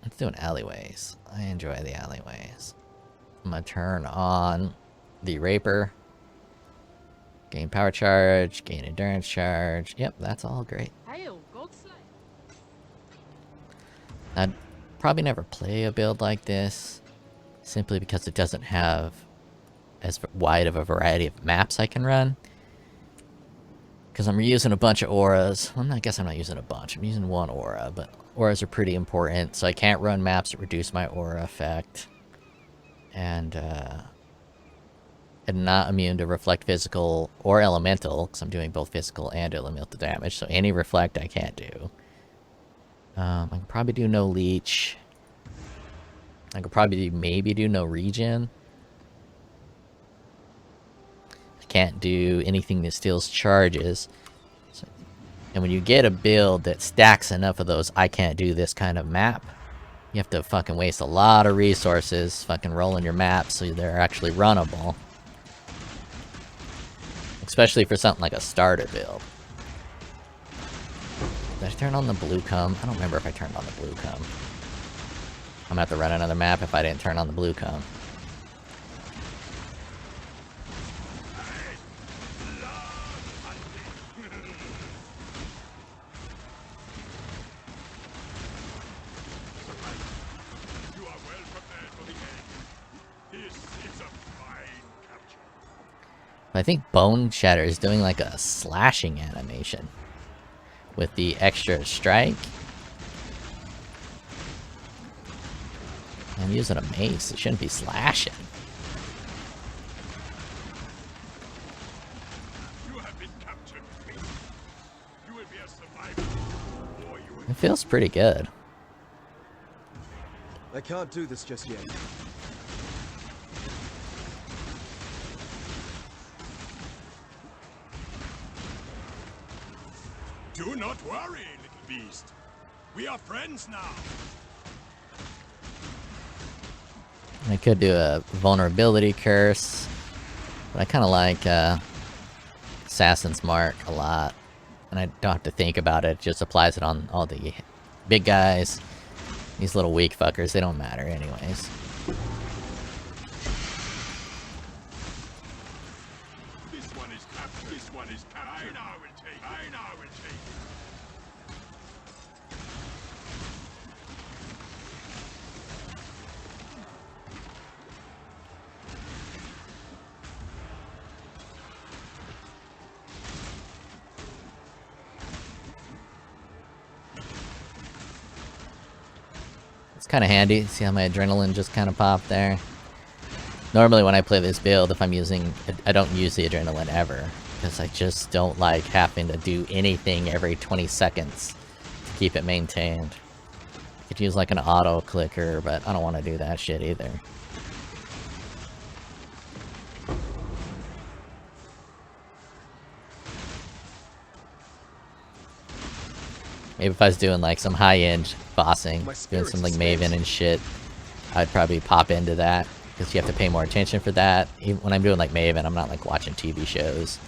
Let's do an alleyways. I enjoy the alleyways. I'm gonna turn on the Raper. Gain power charge, gain endurance charge. Yep, that's all great. I'd probably never play a build like this, simply because it doesn't have as wide of a variety of maps I can run. Because I'm using a bunch of auras. Well, I guess I'm not using a bunch. I'm using one aura, but auras are pretty important, so I can't run maps that reduce my aura effect. And not immune to reflect physical or elemental, because I'm doing both physical and elemental damage, so any reflect I can't do. I can probably do no leech. I could probably maybe do no regen. I can't do anything that steals charges. So, and when you get a build that stacks enough of those I can't do this kind of map, you have to fucking waste a lot of resources fucking rolling your maps so they're actually runnable. Especially for something like a starter build. Did I turn on the blue cum? I don't remember if I turned on the blue cum. I'm gonna have to run another map if I didn't turn on the blue cum. I think BoneShatter is doing like a slashing animation with the extra strike. I'm using a mace. It shouldn't be slashing. You have been captured. You will be a survivor, or you will It feels pretty good. I can't do this just yet. Do not worry, little beast. We are friends now. I could do a vulnerability curse, but I kind of like Assassin's Mark a lot, and I don't have to think about it. It just applies it on all the big guys. These little weak fuckers, they don't matter anyways. This one is captured. This one is captured. I will take. I will take. It's kind of handy. See how my adrenaline just kind of popped there? Normally when I play this build, if I'm using... I don't use the adrenaline ever, because I just don't like having to do anything every 20 seconds to keep it maintained. I could use like an auto clicker, but I don't want to do that shit either. Maybe if I was doing like some high-end bossing, doing some like Maven and shit, I'd probably pop into that, because you have to pay more attention for that. Even when I'm doing like Maven, I'm not like watching TV shows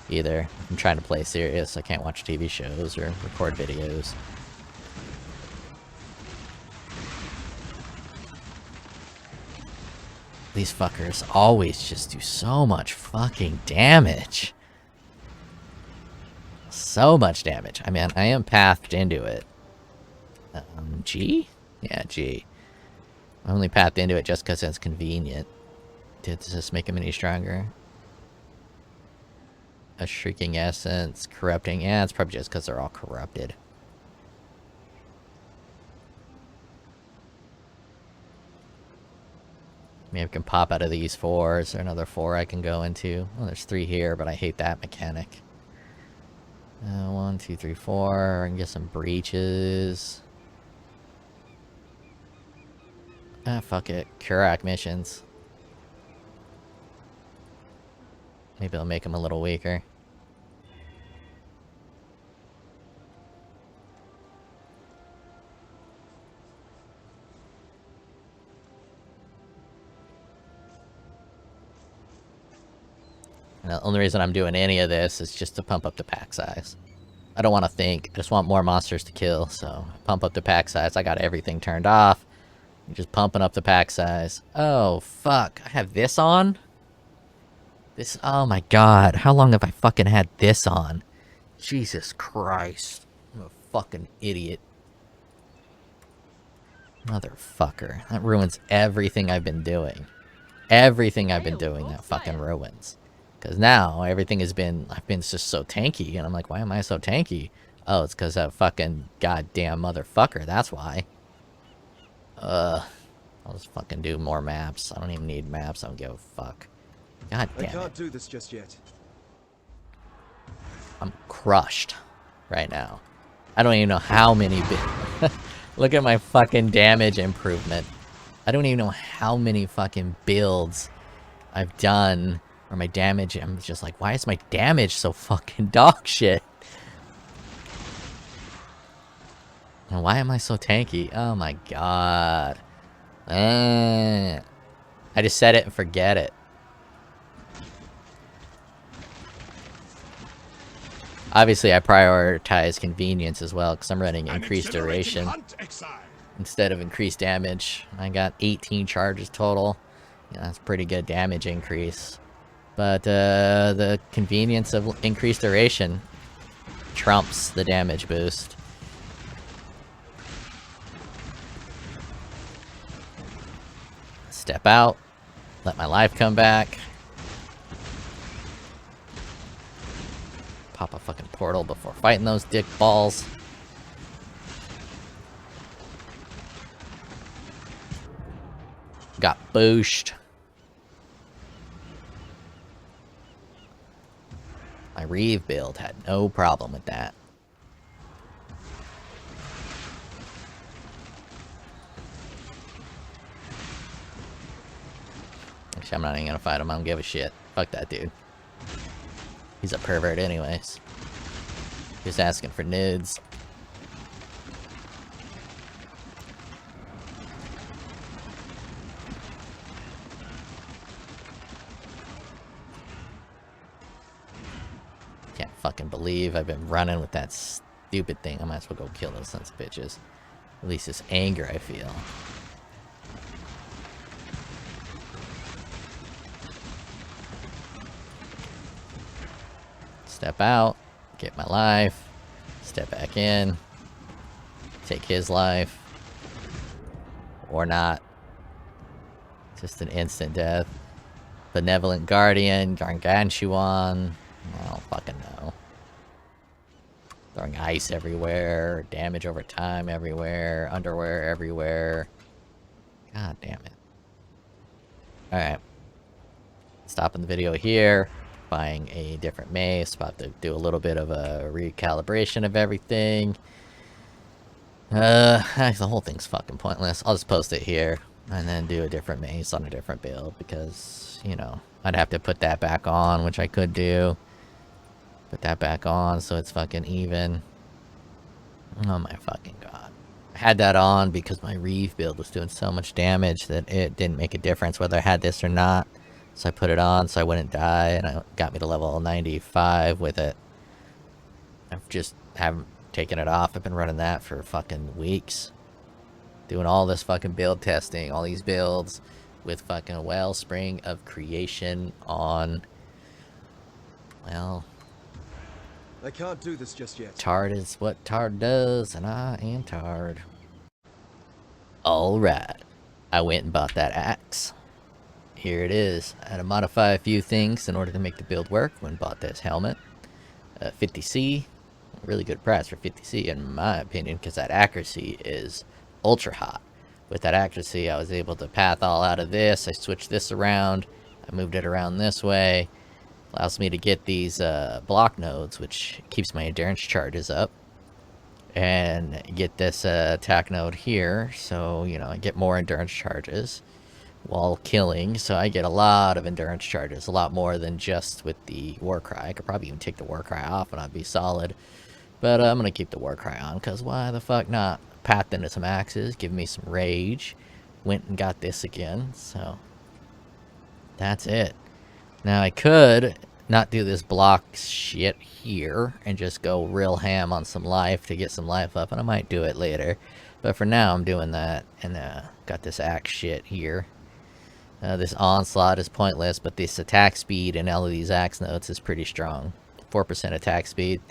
either. I'm trying to play serious. I can't watch TV shows or record videos. These fuckers always just do so much fucking damage. So much damage. I mean, I am pathed into it. G? Yeah, G. I only pathed into it just because it's convenient. Did this make him any stronger? A Shrieking Essence, Corrupting. Yeah, it's probably just because they're all corrupted. Maybe I can pop out of these 4. Is there another 4 I can go into? Well, there's 3 here, but I hate that mechanic. 1, 2, 3, 4. I can get some breaches. Ah, fuck it. Kurak missions. Maybe I'll make them a little weaker. And the only reason I'm doing any of this is just to pump up the pack size. I don't want to think. I just want more monsters to kill, so pump up the pack size. I got everything turned off. I'm just pumping up the pack size. Oh, fuck. I have this on? This... Oh my god. How long have I fucking had this on? Jesus Christ. I'm a fucking idiot. Motherfucker. That ruins everything I've been doing. Everything I've been doing, that fucking ruins. Because now, everything has been... I've been just so tanky, and I'm like, why am I so tanky? Oh, it's because that fucking goddamn motherfucker, that's why. I'll just fucking do more maps. I don't even need maps, I don't give a fuck. God damn it. I can't do this just yet. I'm crushed right now. I don't even know how many... Look at my fucking damage improvement. I don't even know how many fucking builds I've done... Or my damage, I'm just like, why is my damage so fucking dog shit? And why am I so tanky? Oh my god. I just set it and forget it. Obviously, I prioritize convenience as well, because I'm running increased duration instead of increased damage. I got 18 charges total. Yeah, that's pretty good damage increase. But the convenience of increased duration trumps the damage boost. Step out. Let my life come back. Pop a fucking portal before fighting those dick balls. Got booshed. My Reeve build had no problem with that. Actually, I'm not even gonna fight him. I don't give a shit. Fuck that dude. He's a pervert anyways. Just asking for nudes. Can't fucking believe I've been running with that stupid thing. I might as well go kill those sons of bitches. At least this anger I feel. Step out, get my life, step back in, take his life, or not. Just an instant death. Benevolent Guardian, Gargantuan, I don't fucking know. Throwing ice everywhere, damage over time everywhere, underwear everywhere. God damn it. Alright. Stopping the video here. Buying a different mace. About to do a little bit of a recalibration of everything. Actually, the whole thing's fucking pointless. I'll just post it here and then do a different mace on a different build because, you know, I'd have to put that back on, which I could do. Put that back on so it's fucking even. Oh my fucking god. I had that on because my Reeve build was doing so much damage that it didn't make a difference whether I had this or not. So I put it on so I wouldn't die, and it got me to level 95 with it. I've just haven't taken it off. I've been running that for fucking weeks. Doing all this fucking build testing, all these builds with fucking Wellspring of Creation on. Well, I can't do this just yet. Tard is what Tard does, and I am Tard. Alright. I went and bought that axe. Here it is. I had to modify a few things in order to make the build work. When bought this helmet. 50C. Really good price for 50C in my opinion, because that accuracy is ultra hot. With that accuracy, I was able to path all out of this. I switched this around. I moved it around this way. Allows me to get these block nodes, which keeps my endurance charges up. And get this attack node here, so, you know, I get more endurance charges while killing, so I get a lot of endurance charges, a lot more than just with the Warcry. I could probably even take the Warcry off and I'd be solid, but I'm gonna keep the Warcry on, because why the fuck not? Pathed into some axes, give me some rage, went and got this again, so that's it. Now I could not do this block shit here and just go real ham on some life to get some life up, and I might do it later, but for now I'm doing that, and got this axe shit here. This onslaught is pointless, but this attack speed in all of these axe nodes is pretty strong. 4% attack speed.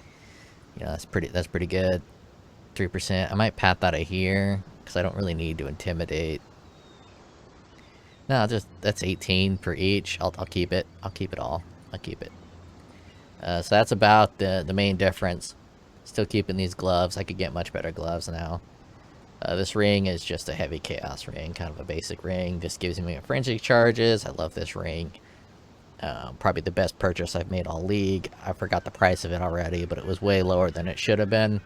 You know, that's pretty good. 3%. I might path out of here because I don't really need to intimidate. No, that's 18 per each. I'll keep it. I'll keep it all. I'll keep it. So that's about the main difference. Still keeping these gloves. I could get much better gloves now. This ring is just a heavy chaos ring, kind of a basic ring. This gives me forensic charges. I love this ring. Probably the best purchase I've made all league. I forgot the price of it already, but it was way lower than it should have been.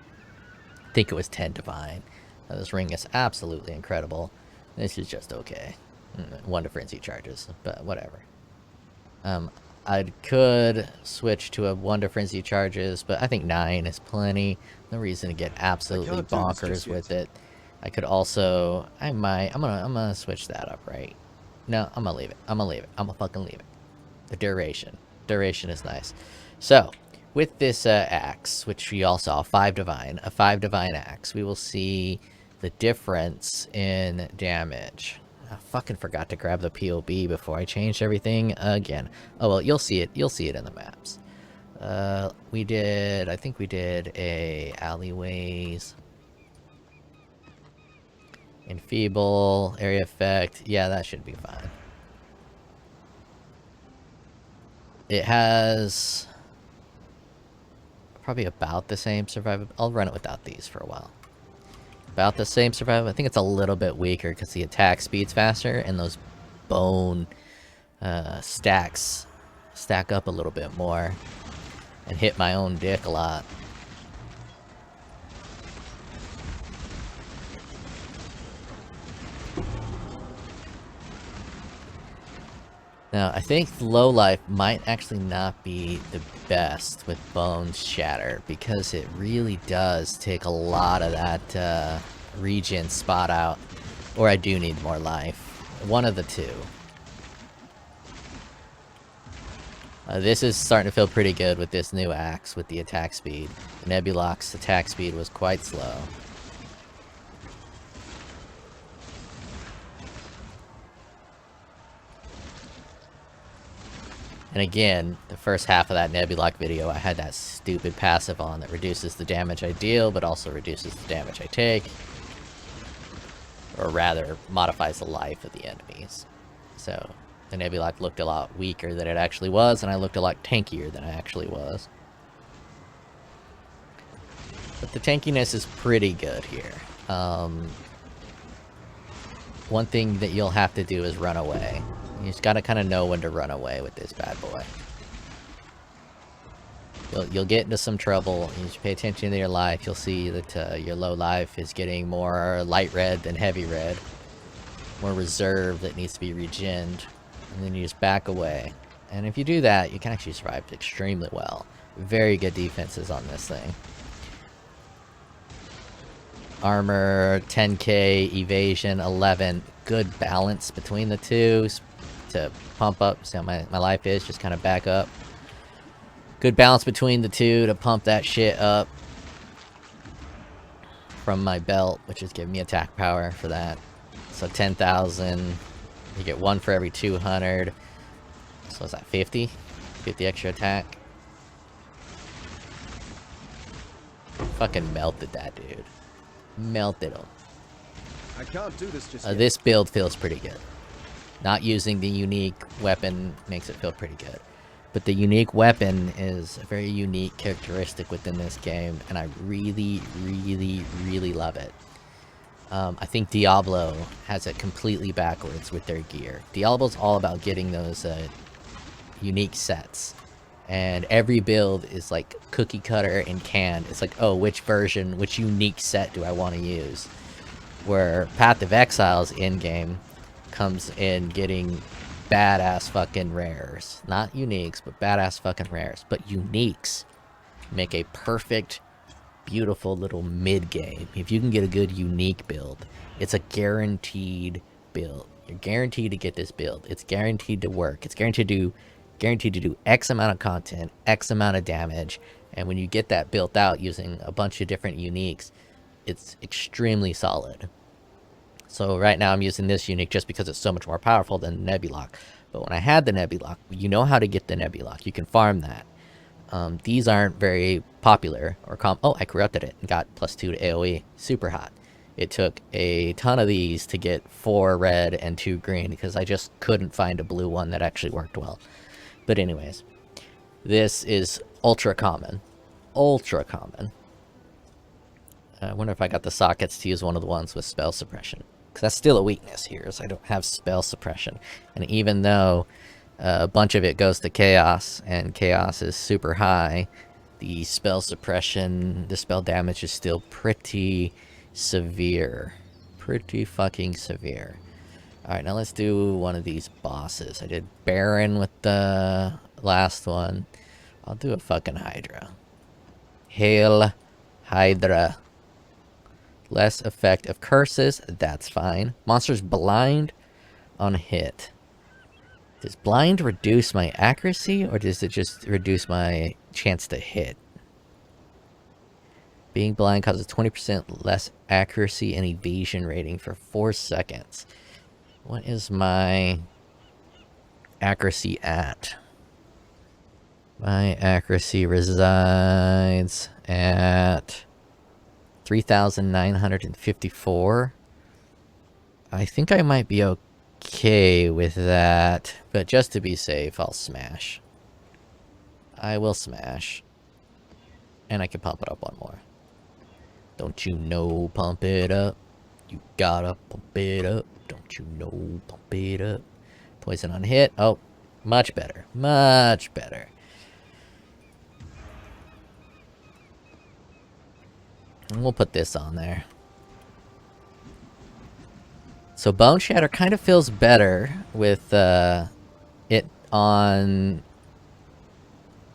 I think it was 10 Divine. This ring is absolutely incredible. This is just okay. 1 to frenzy charges, but whatever. I could switch to a 1 to frenzy charges, but I think 9 is plenty. No reason to get absolutely bonkers with it. I could also, I'm gonna switch that up, right? No, I'm gonna leave it. I'm gonna fucking leave it. The duration is nice. So with this axe, which we all saw, a 5 divine axe, we will see the difference in damage. I fucking forgot to grab the POB before I changed everything again. Oh well, you'll see it in the maps. I think we did a alleyways, enfeeble, area effect. Yeah, that should be fine. It has Probably about the same survival. I'll run it without these for a while. About the same survival. I think it's a little bit weaker because the attack speed's faster and those bone stacks stack up a little bit more and hit my own dick a lot. Now, I think low life might actually not be the best with BoneShatter because it really does take a lot of that regen spot out. Or I do need more life. One of the two. This is starting to feel pretty good with this new axe with the attack speed. The nebuloch's attack speed was quite slow. And again, the first half of that nebuloch video, I had that stupid passive on that reduces the damage I deal, but also reduces the damage I take. Or rather, modifies the life of the enemies. So, the nebuloch looked a lot weaker than it actually was, and I looked a lot tankier than I actually was. But the tankiness is pretty good here. One thing that you'll have to do is run away. You just gotta kind of know when to run away with this bad boy. You'll get into some trouble. You just pay attention to your life. You'll see that your low life is getting more light red than heavy red. More reserve that needs to be regened. And then you just back away. And if you do that, you can actually survive extremely well. Very good defenses on this thing. Armor, 10k, evasion, 11. Good balance between the two to pump up. See how my life is? Just kind of back up. Good balance between the two to pump that shit up from my belt, which is giving me attack power for that. So 10,000. You get one for every 200. So is that 50? 50 extra attack. Fucking melted that dude. Melted him. I can't do this just yet. This build feels pretty good. Not using the unique weapon makes it feel pretty good. But the unique weapon is a very unique characteristic within this game, and I really, really, really love it. I think Diablo has it completely backwards with their gear. Diablo's all about getting those unique sets. And every build is like cookie cutter and canned. It's like, oh, which version, which unique set do I want to use? Where Path of Exile's in-game comes in getting badass fucking rares. Not uniques, but badass fucking rares. But uniques make a perfect, beautiful little mid-game. If you can get a good unique build, it's a guaranteed build. You're guaranteed to get this build. It's guaranteed to work. It's guaranteed to do X amount of content, X amount of damage, and when you get that built out using a bunch of different uniques, it's extremely solid. So right now I'm using this unique just because it's so much more powerful than nebuloch. But when I had the nebuloch, you know how to get the nebuloch. You can farm that. These aren't very popular or oh, I corrupted it and got +2 to AoE. Super hot. It took a ton of these to get 4 red and 2 green because I just couldn't find a blue one that actually worked well. But anyways, this is ultra common. Ultra common. I wonder if I got the sockets to use one of the ones with spell suppression. Because that's still a weakness here, is I don't have spell suppression. And even though a bunch of it goes to chaos, and chaos is super high, the spell suppression, the spell damage is still pretty severe. Pretty fucking severe. Alright, now let's do one of these bosses. I did Baron with the last one. I'll do a fucking Hydra. Hail Hydra. Less effect of curses, that's fine. Monsters blind on hit. Does blind reduce my accuracy, or does it just reduce my chance to hit? Being blind causes 20% less accuracy and evasion rating for 4 seconds. What is my accuracy at? My accuracy resides at 3,954. I think I might be okay with that, but just to be safe, I'll smash. I will smash. And I can pump it up one more. Don't you know, pump it up. You gotta pump it up. Don't you know, pump it up. Poison on hit. Oh, much better. Much better. And we'll put this on there. So BoneShatter kind of feels better with it on...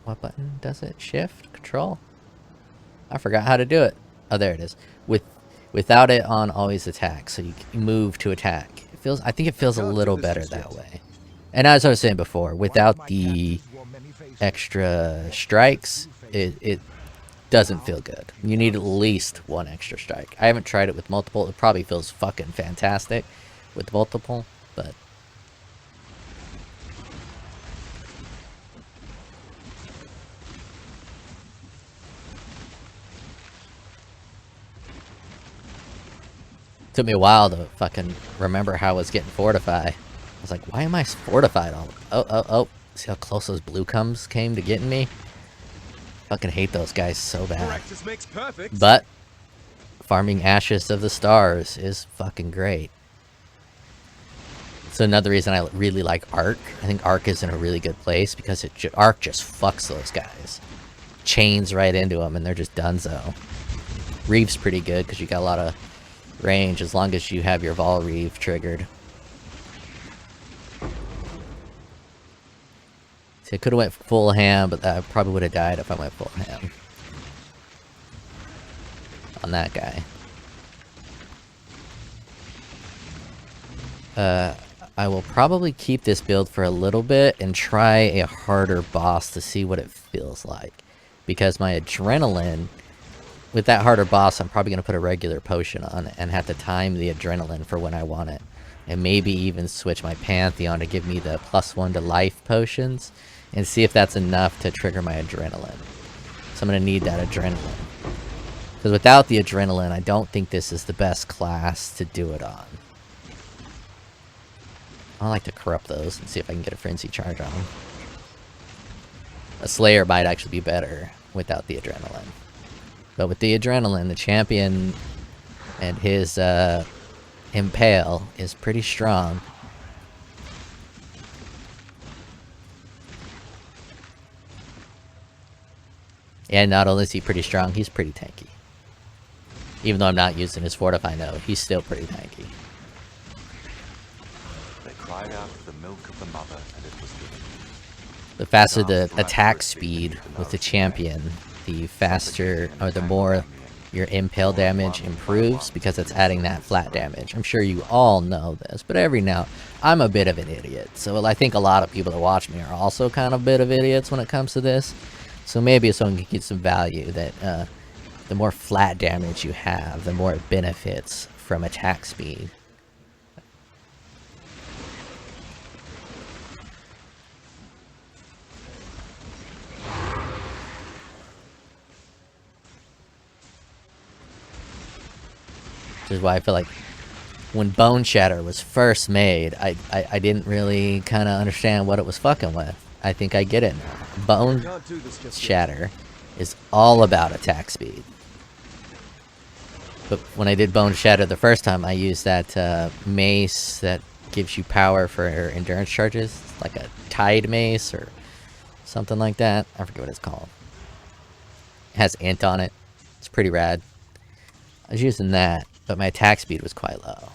What button does it? Shift? Control? I forgot how to do it. Oh, there it is. Without it on always attack, so you can move to attack. It feels. I think it feels a little better that way. And as I was saying before, without the extra strikes, it doesn't feel good. You need at least one extra strike. I haven't tried it with multiple. It probably feels fucking fantastic with multiple, but... Took me a while to fucking remember how I was getting fortified. I was like, why am I fortified all... Oh. See how close those blue comes came to getting me? Fucking hate those guys so bad. But farming Ashes of the Stars is fucking great. So another reason I really like Arc. I think Arc is in a really good place because Arc just fucks those guys. Chains right into them and they're just donezo. Reeve's pretty good because you got a lot of range as long as you have your Vol Reeve triggered. See, I could have went full ham, but I probably would have died if I went full ham on that guy. I will probably keep this build for a little bit and try a harder boss to see what it feels like. Because my adrenaline, with that harder boss, I'm probably going to put a regular potion on and have to time the adrenaline for when I want it. And maybe even switch my Pantheon to give me the +1 to life potions. And see if that's enough to trigger my adrenaline. So I'm going to need that adrenaline. Because without the adrenaline, I don't think this is the best class to do it on. I like to corrupt those and see if I can get a frenzy charge on them. A Slayer might actually be better without the adrenaline. But with the adrenaline, the champion and his Impale is pretty strong. And not only is he pretty strong, he's pretty tanky. Even though I'm not using his Fortify node, he's still pretty tanky. They cried out for the milk of the mother, and it was given. The faster the attack speed with the champion, the faster, or the more your impale damage improves, because it's adding that flat damage. I'm sure you all know this, but every now, I'm a bit of an idiot. So I think a lot of people that watch me are also kind of a bit of idiots when it comes to this. So maybe someone can get some value that the more flat damage you have, the more it benefits from attack speed. Which is why I feel like when BoneShatter was first made, I didn't really kind of understand what it was fucking with. I think I get it now. BoneShatter is all about attack speed. But when I did BoneShatter the first time, I used that mace that gives you power for endurance charges. Like a Tide Mace or something like that. I forget what it's called. It has int on it. It's pretty rad. I was using that, but my attack speed was quite low.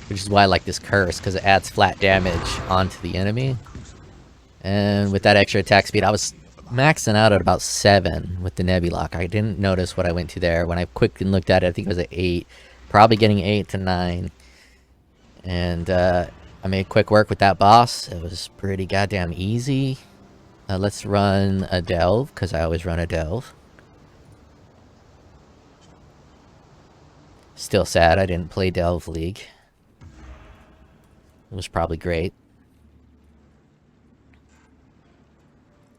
Which is why I like this curse, because it adds flat damage onto the enemy. And with that extra attack speed, I was maxing out at about 7 with the nebuloch. I didn't notice what I went to there. When I quickly looked at it, I think it was at 8. Probably getting 8 to 9. And I made quick work with that boss. It was pretty goddamn easy. Let's run a delve, because I always run a delve. Still sad I didn't play Delve League. It was probably great.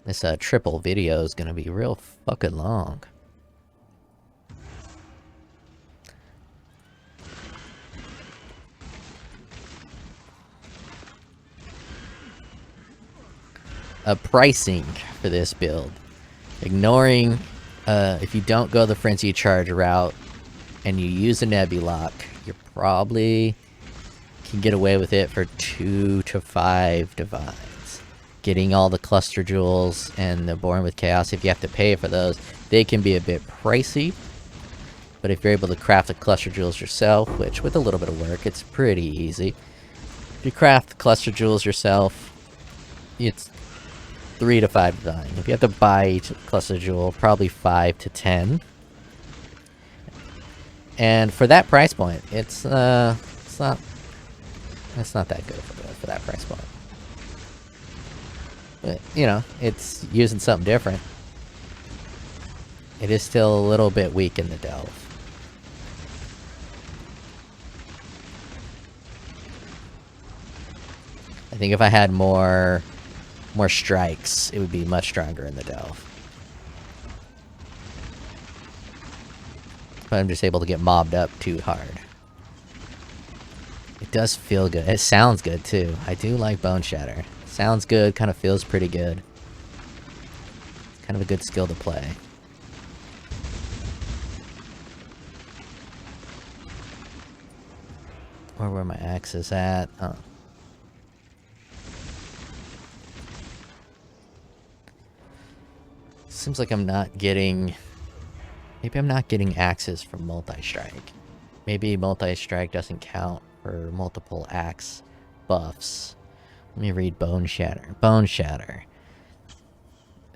This triple video is gonna be real fucking long. Pricing for this build. Ignoring, if you don't go the Frenzy Charge route and you use a nebuloch, you probably can get away with it for 2 to 5 divines. Getting all the cluster jewels and the Born with Chaos, if you have to pay for those, they can be a bit pricey. But if you're able to craft the cluster jewels yourself, which with a little bit of work, it's pretty easy. If you craft the cluster jewels yourself, it's 3 to 5 divine. If you have to buy each cluster jewel, probably 5 to 10. And for that price point, it's not that good for that price point. But, you know, it's using something different. It is still a little bit weak in the delve. I think if I had more strikes, it would be much stronger in the delve. But I'm just able to get mobbed up too hard. It does feel good. It sounds good too. I do like BoneShatter. Sounds good, kind of feels pretty good. It's kind of a good skill to play. Where my axe is at? Oh. Seems like I'm not getting... Maybe I'm not getting axes from multi-strike. Maybe multi-strike doesn't count for multiple axe buffs. Let me read BoneShatter. BoneShatter.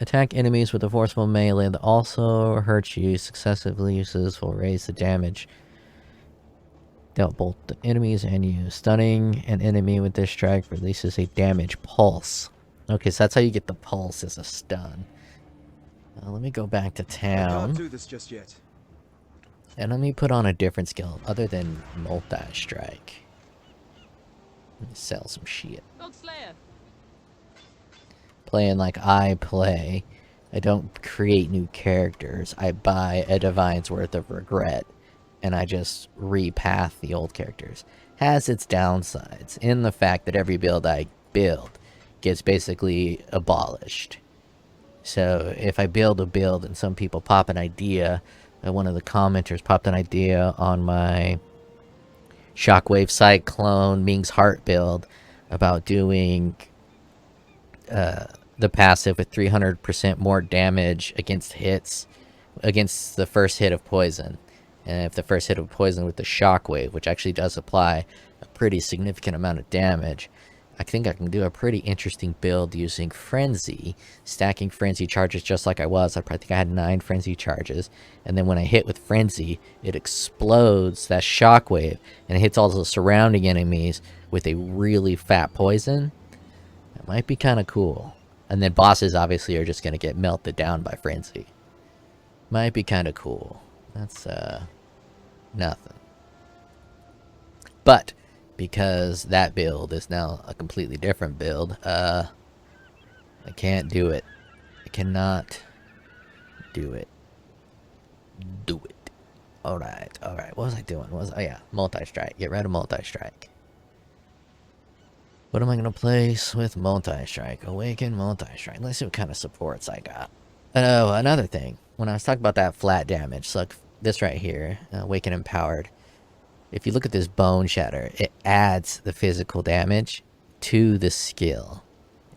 Attack enemies with a forceful melee that also hurts you successively uses will raise the damage dealt both the enemies and you. Stunning an enemy with this strike releases a damage pulse. Okay, so that's how you get the pulse as a stun. Let me go back to I can't town. do this just yet. And let me put on a different skill other than multi-strike. Let me sell some shit. Playing like I play. I don't create new characters. I buy a divine's worth of regret. And I just repath the old characters. Has its downsides in the fact that every build I build gets basically abolished. So if I build a build and some people pop an idea, one of the commenters popped an idea on my Shockwave Cyclone Ming's Heart build about doing the passive with 300% more damage against hits, against the first hit of poison. And if the first hit of poison with the Shockwave, which actually does apply a pretty significant amount of damage, I think I can do a pretty interesting build using Frenzy, stacking Frenzy charges just like I was. I think I had 9 Frenzy charges, and then when I hit with Frenzy, it explodes that Shockwave, and it hits all the surrounding enemies with a really fat poison. That might be kind of cool. And then bosses obviously are just going to get melted down by Frenzy. Might be kind of cool. That's, nothing. But because that build is now a completely different build, I can't do it. I cannot do it. Do it. Alright, alright. What was I doing? Oh yeah, multi-strike. Get rid of multi-strike. What am I going to place with multi-strike? Awaken multi-strike. Let's see what kind of supports I got. Oh, another thing. When I was talking about that flat damage, so like this right here, Awaken Empowered. If you look at this BoneShatter, it adds the physical damage to the skill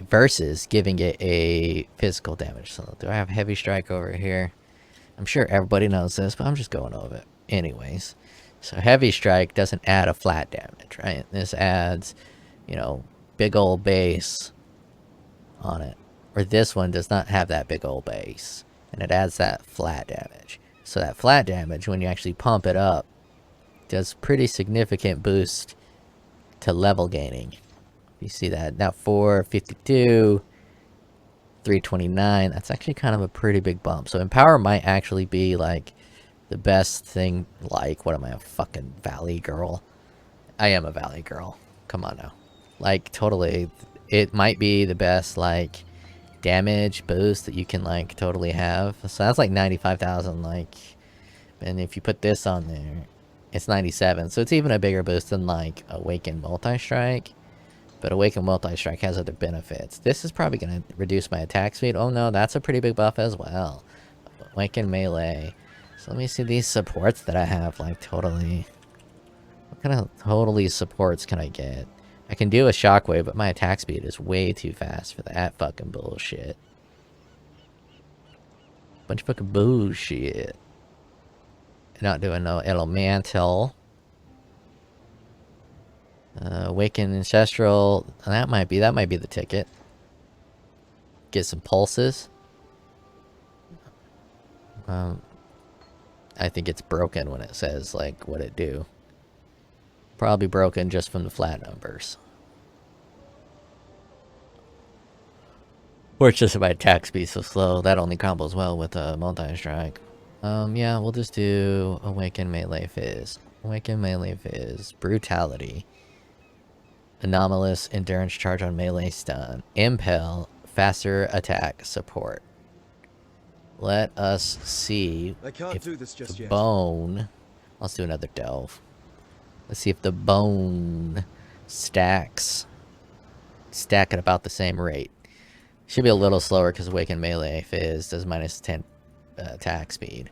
versus giving it a physical damage. So do I have Heavy Strike over here? I'm sure everybody knows this, but I'm just going over it anyways. So Heavy Strike doesn't add a flat damage, right? This adds, you know, big old base on it. Or this one does not have that big old base, and it adds that flat damage. So that flat damage, when you actually pump it up, does pretty significant boost to level gaining. You see that now 452, 329. That's actually kind of a pretty big bump. So Empower might actually be like the best thing. Like, what am I, a fucking Valley girl? I am a Valley girl. Come on now. Like, totally, it might be the best like damage boost that you can like totally have. So that's like 95,000. Like, and if you put this on there, it's 97. So it's even a bigger boost than like Awaken Multi-Strike. But Awaken Multi-Strike has other benefits. This is probably going to reduce my attack speed. Oh no, that's a pretty big buff as well. Awaken Melee. So let me see these supports that I have, like, totally. What kind of totally supports can I get? I can do a Shockwave, but my attack speed is way too fast for that fucking bullshit. Bunch of fucking bullshit. Not doing no Elemental. Awaken Ancestral. That might be the ticket. Get some pulses. I think it's broken when it says like what it do. Probably broken just from the flat numbers. Or it's just my attack speed so slow. That only combos well with a multi-strike. Yeah, we'll just do Awaken Melee Fizz. Awaken Melee Fizz. Brutality. Anomalous Endurance Charge on Melee Stun. Impel. Faster Attack Support. Let us see if the bone... Let's do another delve. Let's see if the bone stacks. Stack at about the same rate. Should be a little slower because Awaken Melee Fizz does minus 10 attack speed.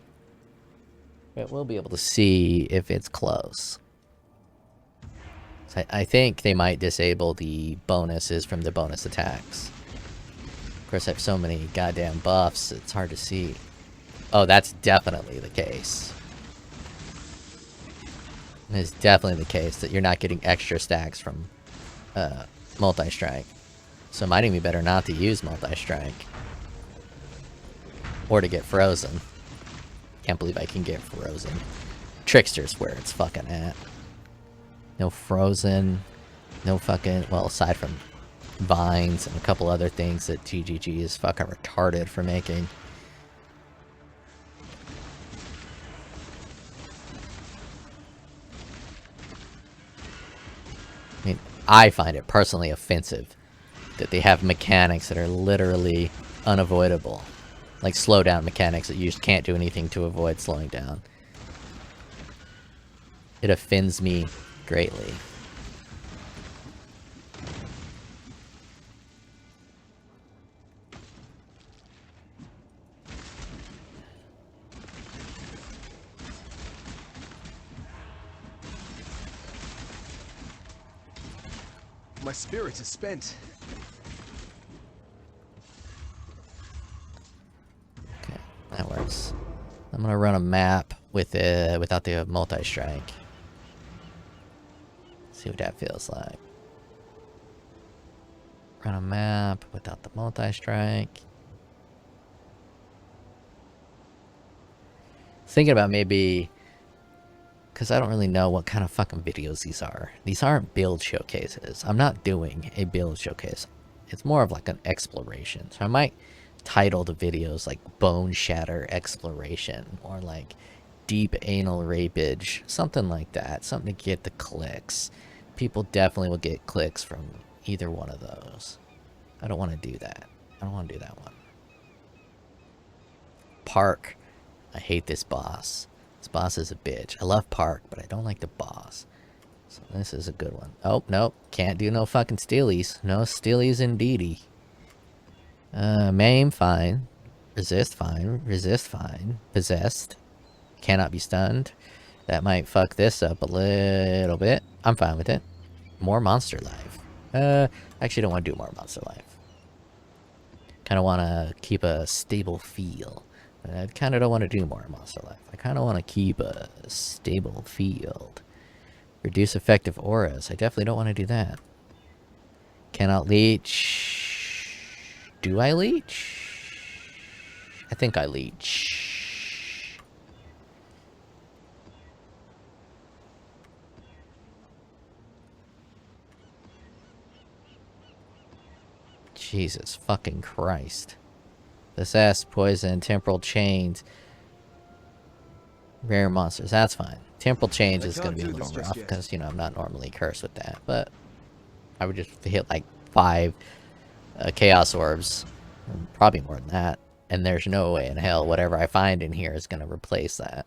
But we'll be able to see if it's close. So I think they might disable the bonuses from the bonus attacks. Of course, I have so many goddamn buffs, it's hard to see. Oh, that's definitely the case. It's definitely the case that you're not getting extra stacks from multi-strike. So it might even be better not to use multi-strike. Or to get frozen. Can't believe I can get frozen. Trickster's where it's fucking at. No frozen. No fucking... Well, aside from vines and a couple other things that TGG is fucking retarded for making. I mean, I find it personally offensive that they have mechanics that are literally unavoidable. Like slowdown mechanics that you just can't do anything to avoid slowing down. It offends me greatly. My spirit is spent. Okay, that works. I'm gonna run a map with without the multi-strike. See what that feels like. Run a map without the multi-strike. Thinking about maybe, because I don't really know what kind of fucking videos these are. These aren't build showcases. I'm not doing a build showcase. It's more of like an exploration. So I might title the videos like BoneShatter Exploration or like Deep Anal Rapage. Something like that. Something to get the clicks. People definitely will get clicks from either one of those. I don't want to do that. I don't want to do that one. Park. I hate this boss. This boss is a bitch. I love Park, but I don't like the boss. So this is a good one. Oh, nope. Can't do no fucking steelies. No steelies indeedy. Maim, fine. Resist, fine. Resist, fine. Possessed. Cannot be stunned. That might fuck this up a little bit. I'm fine with it. More monster life. Actually don't want to do more monster life. Kind of want to keep a stable feel. I kind of don't want to do more monster life. I kind of want to keep a stable field. Reduce effective auras. I definitely don't want to do that. Cannot leech. Do I leech? I think I leech. Jesus fucking Christ. Possessed, poison, temporal chains. Rare monsters, that's fine. Temporal chains is going to be a little rough because, you know, I'm not normally cursed with that. But I would just hit like 5 chaos orbs. And Probably more than that. And there's no way in hell whatever I find in here is gonna replace that.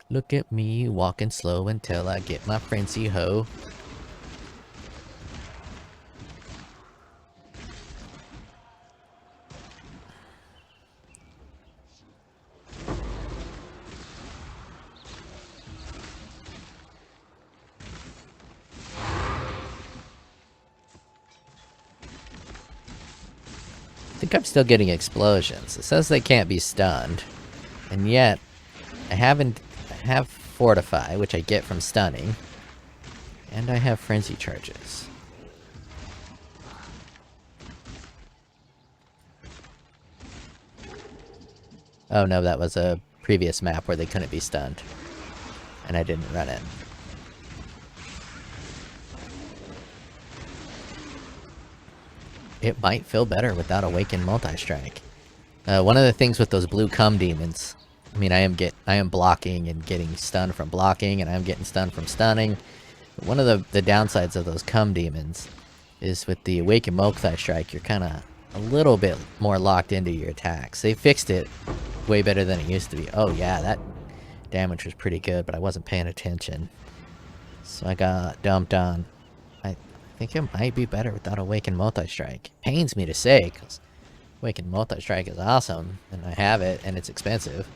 Look at me walking slow until I get my frenzy hoe. I think I'm still getting explosions. It says they can't be stunned. And yet, I have Fortify, which I get from stunning. And I have Frenzy Charges. Oh no, that was a previous map where they couldn't be stunned. And I didn't run it. It might feel better without Awakened Multi-Strike. One of the things with those blue cum demons, I mean, I am blocking and getting stunned from blocking, and I am getting stunned from stunning. But one of the downsides of those cum demons is with the Awakened Multi-Strike, you're kind of a little bit more locked into your attacks. They fixed it way better than it used to be. Oh yeah, that damage was pretty good, but I wasn't paying attention. So I got dumped on. I think it might be better without Awakened Multi-Strike. Pains me to say, because Awakened Multi-Strike is awesome, and I have it, and it's expensive.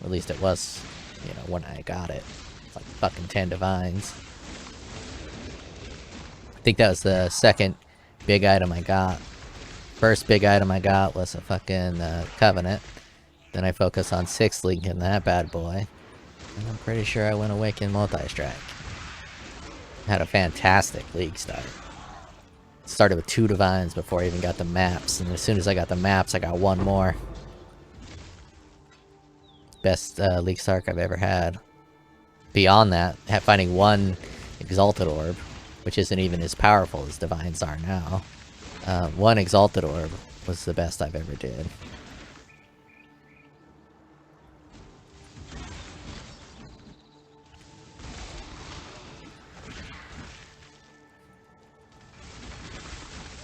Or at least it was, you know, when I got it. It's like fucking 10 divines. I think that was the second big item I got. First big item I got was a fucking Covenant. Then I focused on 6th Link in that bad boy. And I'm pretty sure I went Awakened Multi-Strike. Had a fantastic league start. Started with 2 divines before I even got the maps, and as soon as I got the maps, I got 1 more. Best league start I've ever had. Beyond that, finding 1 Exalted Orb, which isn't even as powerful as divines are now. 1 Exalted Orb was the best I've ever did.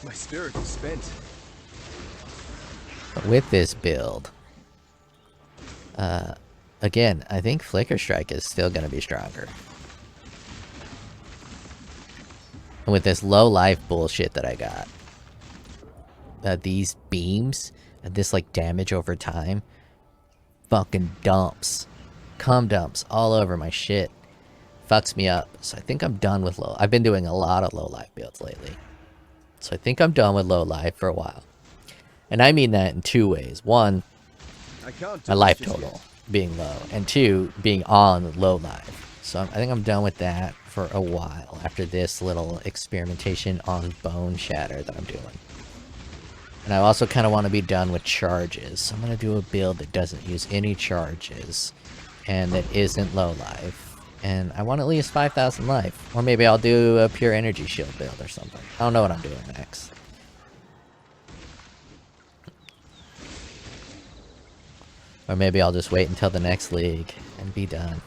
My spirit is spent. With this build, again, I think Flicker Strike is still going to be stronger. And with this low life bullshit that I got, these beams and this like damage over time, fucking dumps, cum dumps all over my shit, fucks me up. So I think I'm done with low. I've been doing a lot of low life builds lately. So I think I'm done with low life for a while. And I mean that in 2 ways. 1, my life total being low. And 2, being on low life. So I think I'm done with that for a while after this little experimentation on BoneShatter that I'm doing. And I also kind of want to be done with charges. So I'm going to do a build that doesn't use any charges and that isn't low life. And I want at least 5,000 life. Or maybe I'll do a pure energy shield build or something. I don't know what I'm doing next. Or maybe I'll just wait until the next league and be done.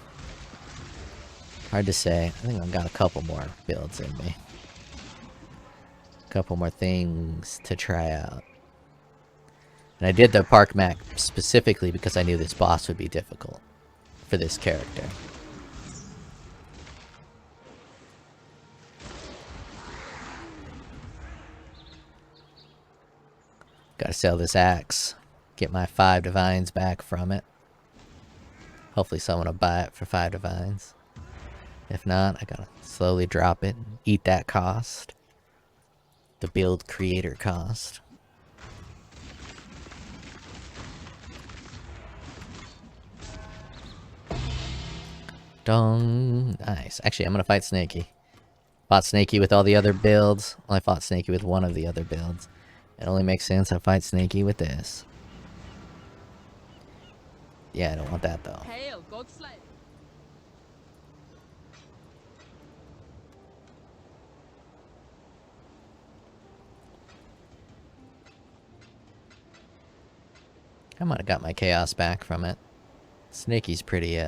Hard to say. I think I've got a couple more builds in me. A couple more things to try out. And I did the park map specifically because I knew this boss would be difficult for this character. Gotta sell this axe. Get my 5 divines back from it. Hopefully someone will buy it for 5 divines. If not, I gotta slowly drop it and eat that cost. The build creator cost. Dong. Nice. Actually, I'm gonna fight Snaky. Fought Snaky with all the other builds. Well, I fought Snaky with one of the other builds. It only makes sense I fight Snaky with this. Yeah, I don't want that though. Hail, Godslayer. I might have got my chaos back from it. Snaky's pretty,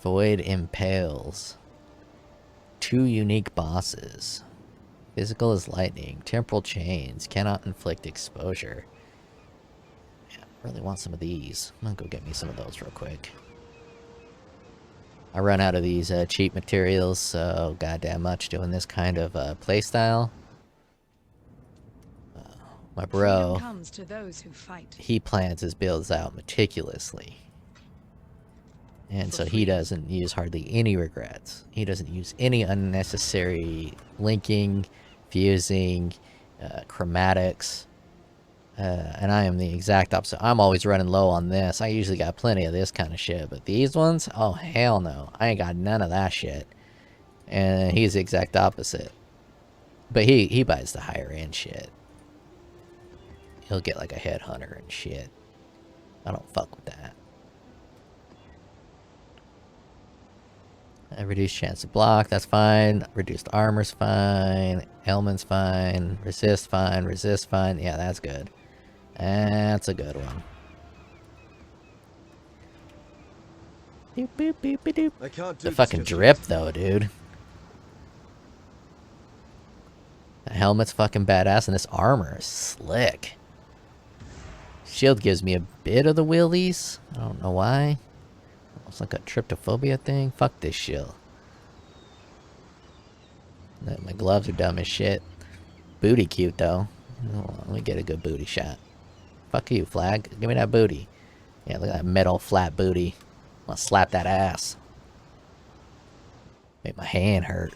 Void impales. 2 unique bosses. Physical is lightning. Temporal chains. Cannot inflict exposure. Yeah, I really want some of these. I'm gonna go get me some of those real quick. I run out of these cheap materials, so goddamn much doing this kind of playstyle. My bro, comes to those who fight. he plans his builds out meticulously. And so he doesn't use hardly any regrets. He doesn't use any unnecessary linking, fusing, chromatics. And I am the exact opposite. I'm always running low on this. I usually got plenty of this kind of shit. But these ones? Oh, hell no. I ain't got none of that shit. And he's the exact opposite. But he buys the higher end shit. He'll get like a headhunter and shit. I don't fuck with that. Reduced chance to block, that's fine. Reduced armor's fine. Ailment's fine. Resist fine. Resist fine. Yeah, that's good. That's a good one. Doop, boop, boop, boop, doop. I can't do The this fucking just drip yet. though, dude. The helmet's fucking badass and this armor is slick. Shield gives me a bit of the willies. I don't know why. It's like a tryptophobia thing. Fuck this shield. My gloves are dumb as shit. Booty cute though. Oh, let me get a good booty shot. Fuck you, flag. Give me that booty. Yeah, look at that metal flat booty. I'm gonna slap that ass. Make my hand hurt.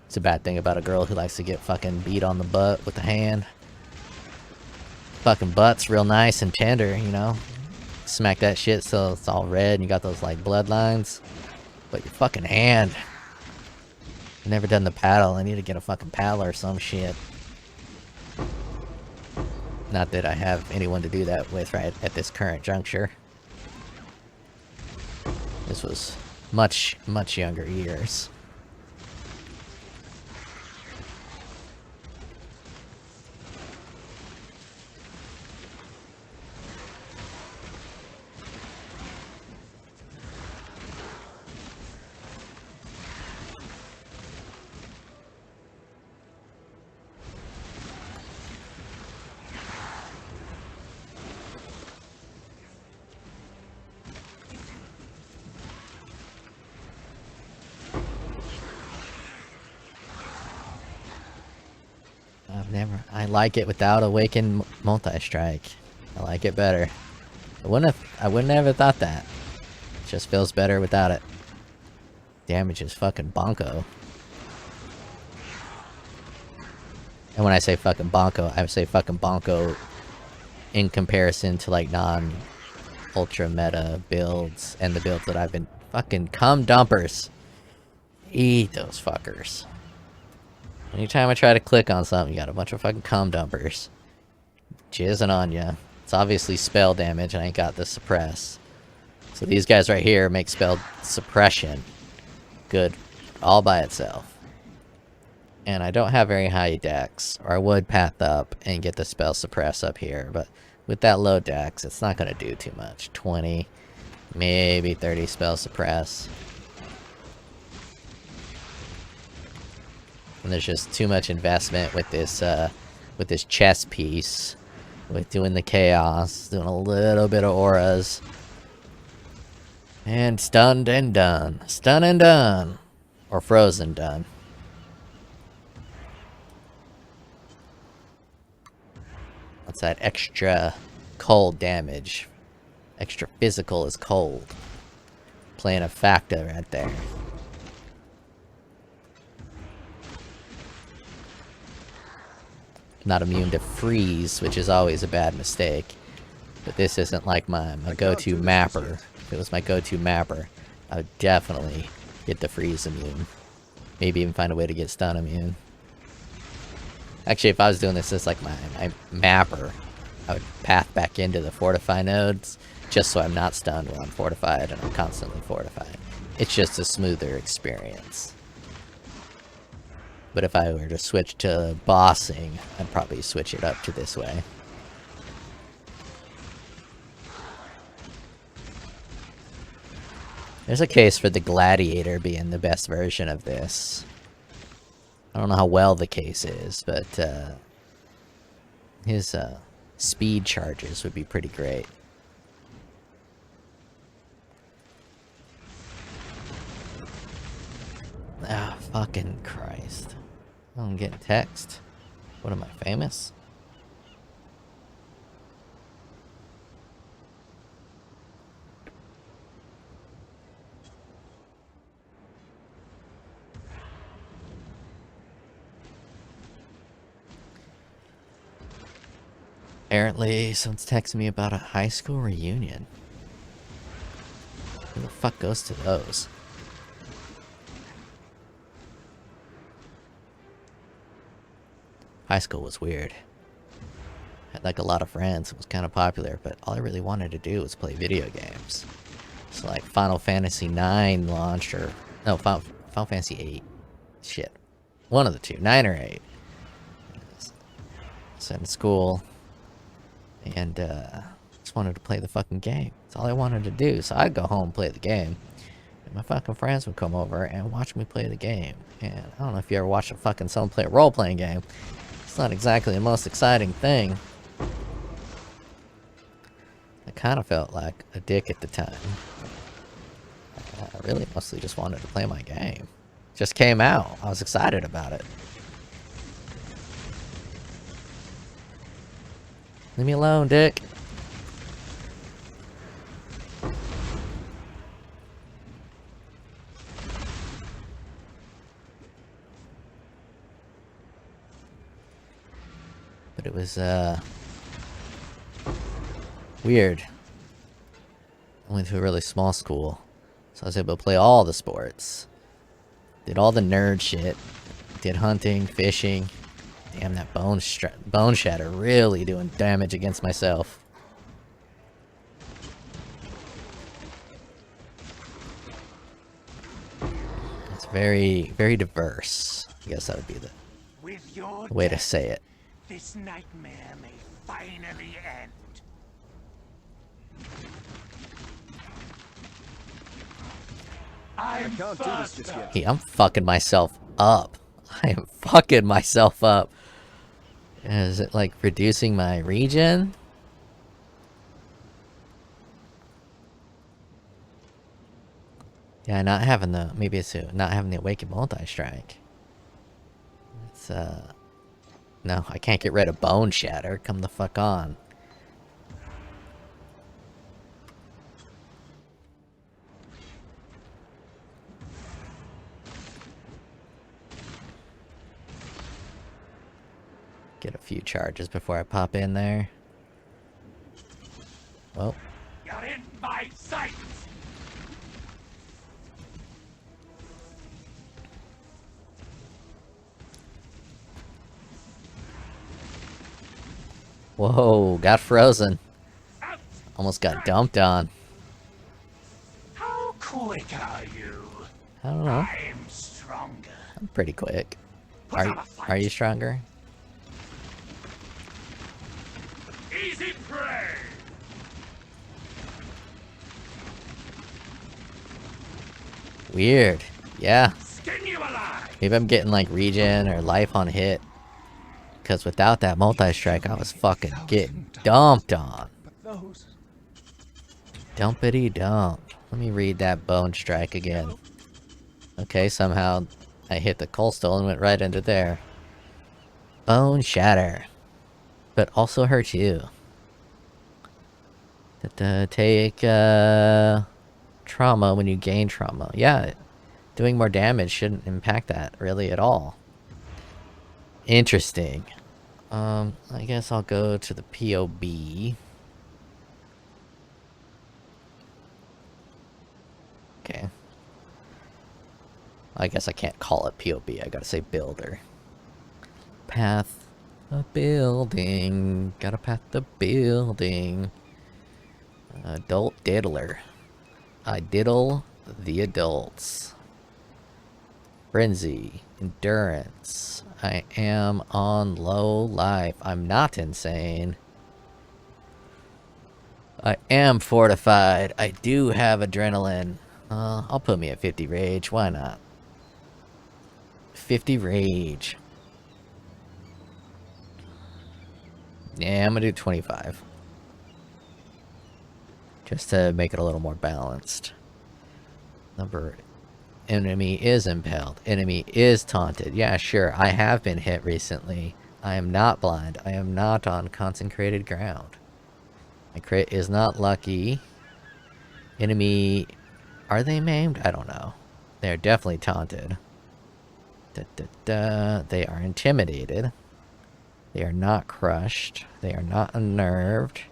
It's a bad thing about a girl who likes to get fucking beat on the butt with the hand. Fucking butt's real nice and tender, you know. Smack that shit so it's all red and you got those like bloodlines. But your fucking hand. I've never done the paddle. I need to get a fucking paddle or some shit. Not that I have anyone to do that with right at this current juncture. This was much, much younger years. I like it without Awakened Multi-Strike. I like it better. I wouldn't have ever thought that. It just feels better without it. Damage is fucking bonko. And when I say fucking bonko, I say fucking bonko in comparison to like non-ultra meta builds and the builds that I've been fucking cum dumpers. Eat those fuckers. Anytime I try to click on something, you got a bunch of fucking cum dumpers. Jizzing on ya. It's obviously spell damage, and I ain't got the suppress. So these guys right here make spell suppression good all by itself. And I don't have very high dex, or I would path up and get the spell suppress up here, but with that low dex, it's not going to do too much. 20, maybe 30 spell suppress. And there's just too much investment with this chess piece, with doing the chaos, doing a little bit of auras, and stunned and done, stunned and done, or frozen done. What's that extra cold damage? Extra physical is cold. Playing a factor right there. Not immune to freeze, which is always a bad mistake. But this isn't like my go-to mapper. If it was my go-to mapper, I would definitely get the freeze immune. Maybe even find a way to get stun immune. Actually, if I was doing this as like my mapper, I would path back into the fortify nodes, just so I'm not stunned when I'm fortified and I'm constantly fortified. It's just a smoother experience. But if I were to switch to bossing, I'd probably switch it up to this way. There's a case for the Gladiator being the best version of this. I don't know how well the case is, but his speed charges would be pretty great. Ah, fucking Christ. I'm getting text. What am I, famous? Apparently, someone's texting me about a high school reunion. Who the fuck goes to those? High school was weird. Had like a lot of friends. It was kind of popular, but all I really wanted to do was play video games. So like Final Fantasy 9 launched, or no, Final Fantasy 8. Shit, one of the two, 9 or 8. So in school, and just wanted to play the fucking game. That's all I wanted to do. So I'd go home and play the game, and my fucking friends would come over and watch me play the game. And I don't know if you ever watched someone play a role-playing game. It's not exactly the most exciting thing. I kind of felt like a dick at the time. I really mostly just wanted to play my game. Just came out. I was excited about it. Leave me alone, dick. But it was, weird. I went to a really small school, so I was able to play all the sports. Did all the nerd shit. Did hunting, fishing. Damn, that bone shatter really doing damage against myself. It's very, very diverse. I guess that would be the way to say it. This nightmare may finally end. I can't do this just yet. Hey, I'm fucking myself up. I am fucking myself up. Is it like reducing my regen? Yeah, not having the, maybe it's not having the awakened multi-strike. It's no, I can't get rid of bone shatter. Come the fuck on. Get a few charges before I pop in there. Well. You're in my sight! Whoa, got frozen. Almost got dumped on. How quick are you? I don't know. I'm stronger. I'm pretty quick. Put on a fight. Are you stronger? Easy prey! Weird. Yeah. Skin you alive! Maybe I'm getting like regen or life on hit. Because without that multi-strike, I was fucking getting dumped on. Those. Dumpity dump. Let me read that bone strike again. Okay, somehow I hit the coastal and went right into there. Bone shatter. But also hurt you. Take trauma when you gain trauma. Yeah, doing more damage shouldn't impact that really at all. Interesting. I guess I'll go to the POB. Okay. I guess I can't call it POB. I gotta say builder. Path a building. Gotta path the building. Adult diddler. I diddle the adults. Frenzy. Endurance. I am on low life. I'm not insane. I am fortified. I do have adrenaline. I'll put me at 50 rage. Why not? 50 rage. Yeah, I'm gonna do 25. Just to make it a little more balanced. Number... Enemy is impaled. Enemy is taunted. Yeah, sure. I have been hit recently. I am not blind. I am not on consecrated ground. My crit is not lucky. Enemy... Are they maimed? I don't know. They're definitely taunted. They are intimidated. They are not crushed. They are not unnerved.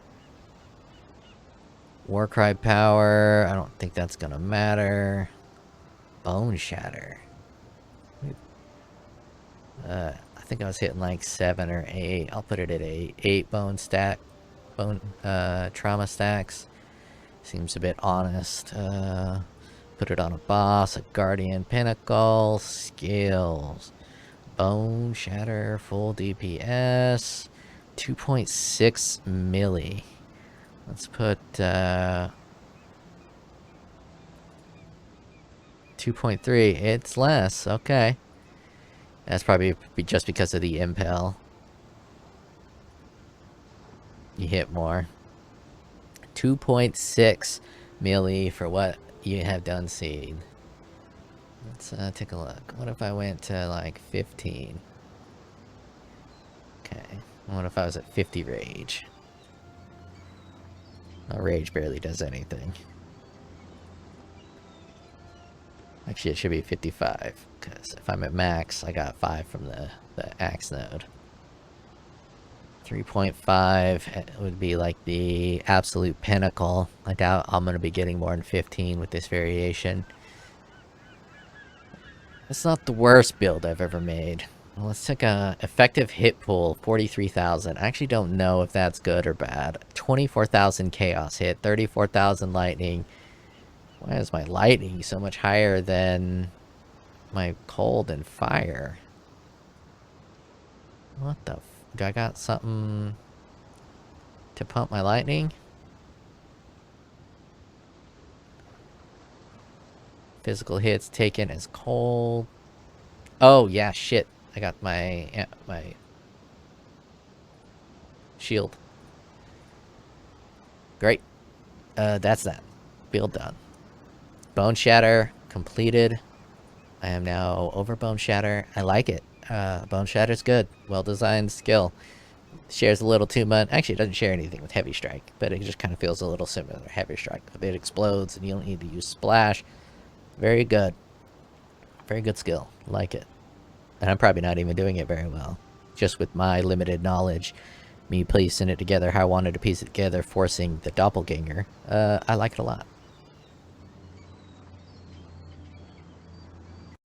Warcry power. I don't think that's gonna matter. Bone shatter. I think I was hitting like 7 or 8. I'll put it at 8. 8 bone stack. Bone trauma stacks. Seems a bit honest. Put it on a boss, a guardian pinnacle, skills. Bone shatter, full DPS. 2.6 milli. Let's put 2.3. It's less. Okay. That's probably just because of the impel. You hit more. 2.6 milli for what you have done seen. Let's take a look. What if I went to like 15? Okay. What if I was at 50 rage? Well, rage barely does anything. Actually, it should be 55, because if I'm at max, I got 5 from the axe node. 3.5 would be like the absolute pinnacle. I doubt I'm going to be getting more than 15 with this variation. It's not the worst build I've ever made. Well, let's take a effective hit pool, 43,000. I actually don't know if that's good or bad. 24,000 chaos hit, 34,000 lightning. Why is my lightning so much higher than my cold and fire? What the f... Do I got something to pump my lightning? Physical hits taken as cold. Oh, yeah, shit. I got my shield. Great. That's that. Build done. Bone Shatter completed. I am now over Bone Shatter. I like it. Bone Shatter's good. Well designed skill. Shares a little too much. Actually, it doesn't share anything with Heavy Strike, but it just kind of feels a little similar to Heavy Strike. It explodes and you don't need to use Splash. Very good. Very good skill. Like it. And I'm probably not even doing it very well. Just with my limited knowledge, me piecing it together how I wanted to piece it together, forcing the Doppelgänger. I like it a lot.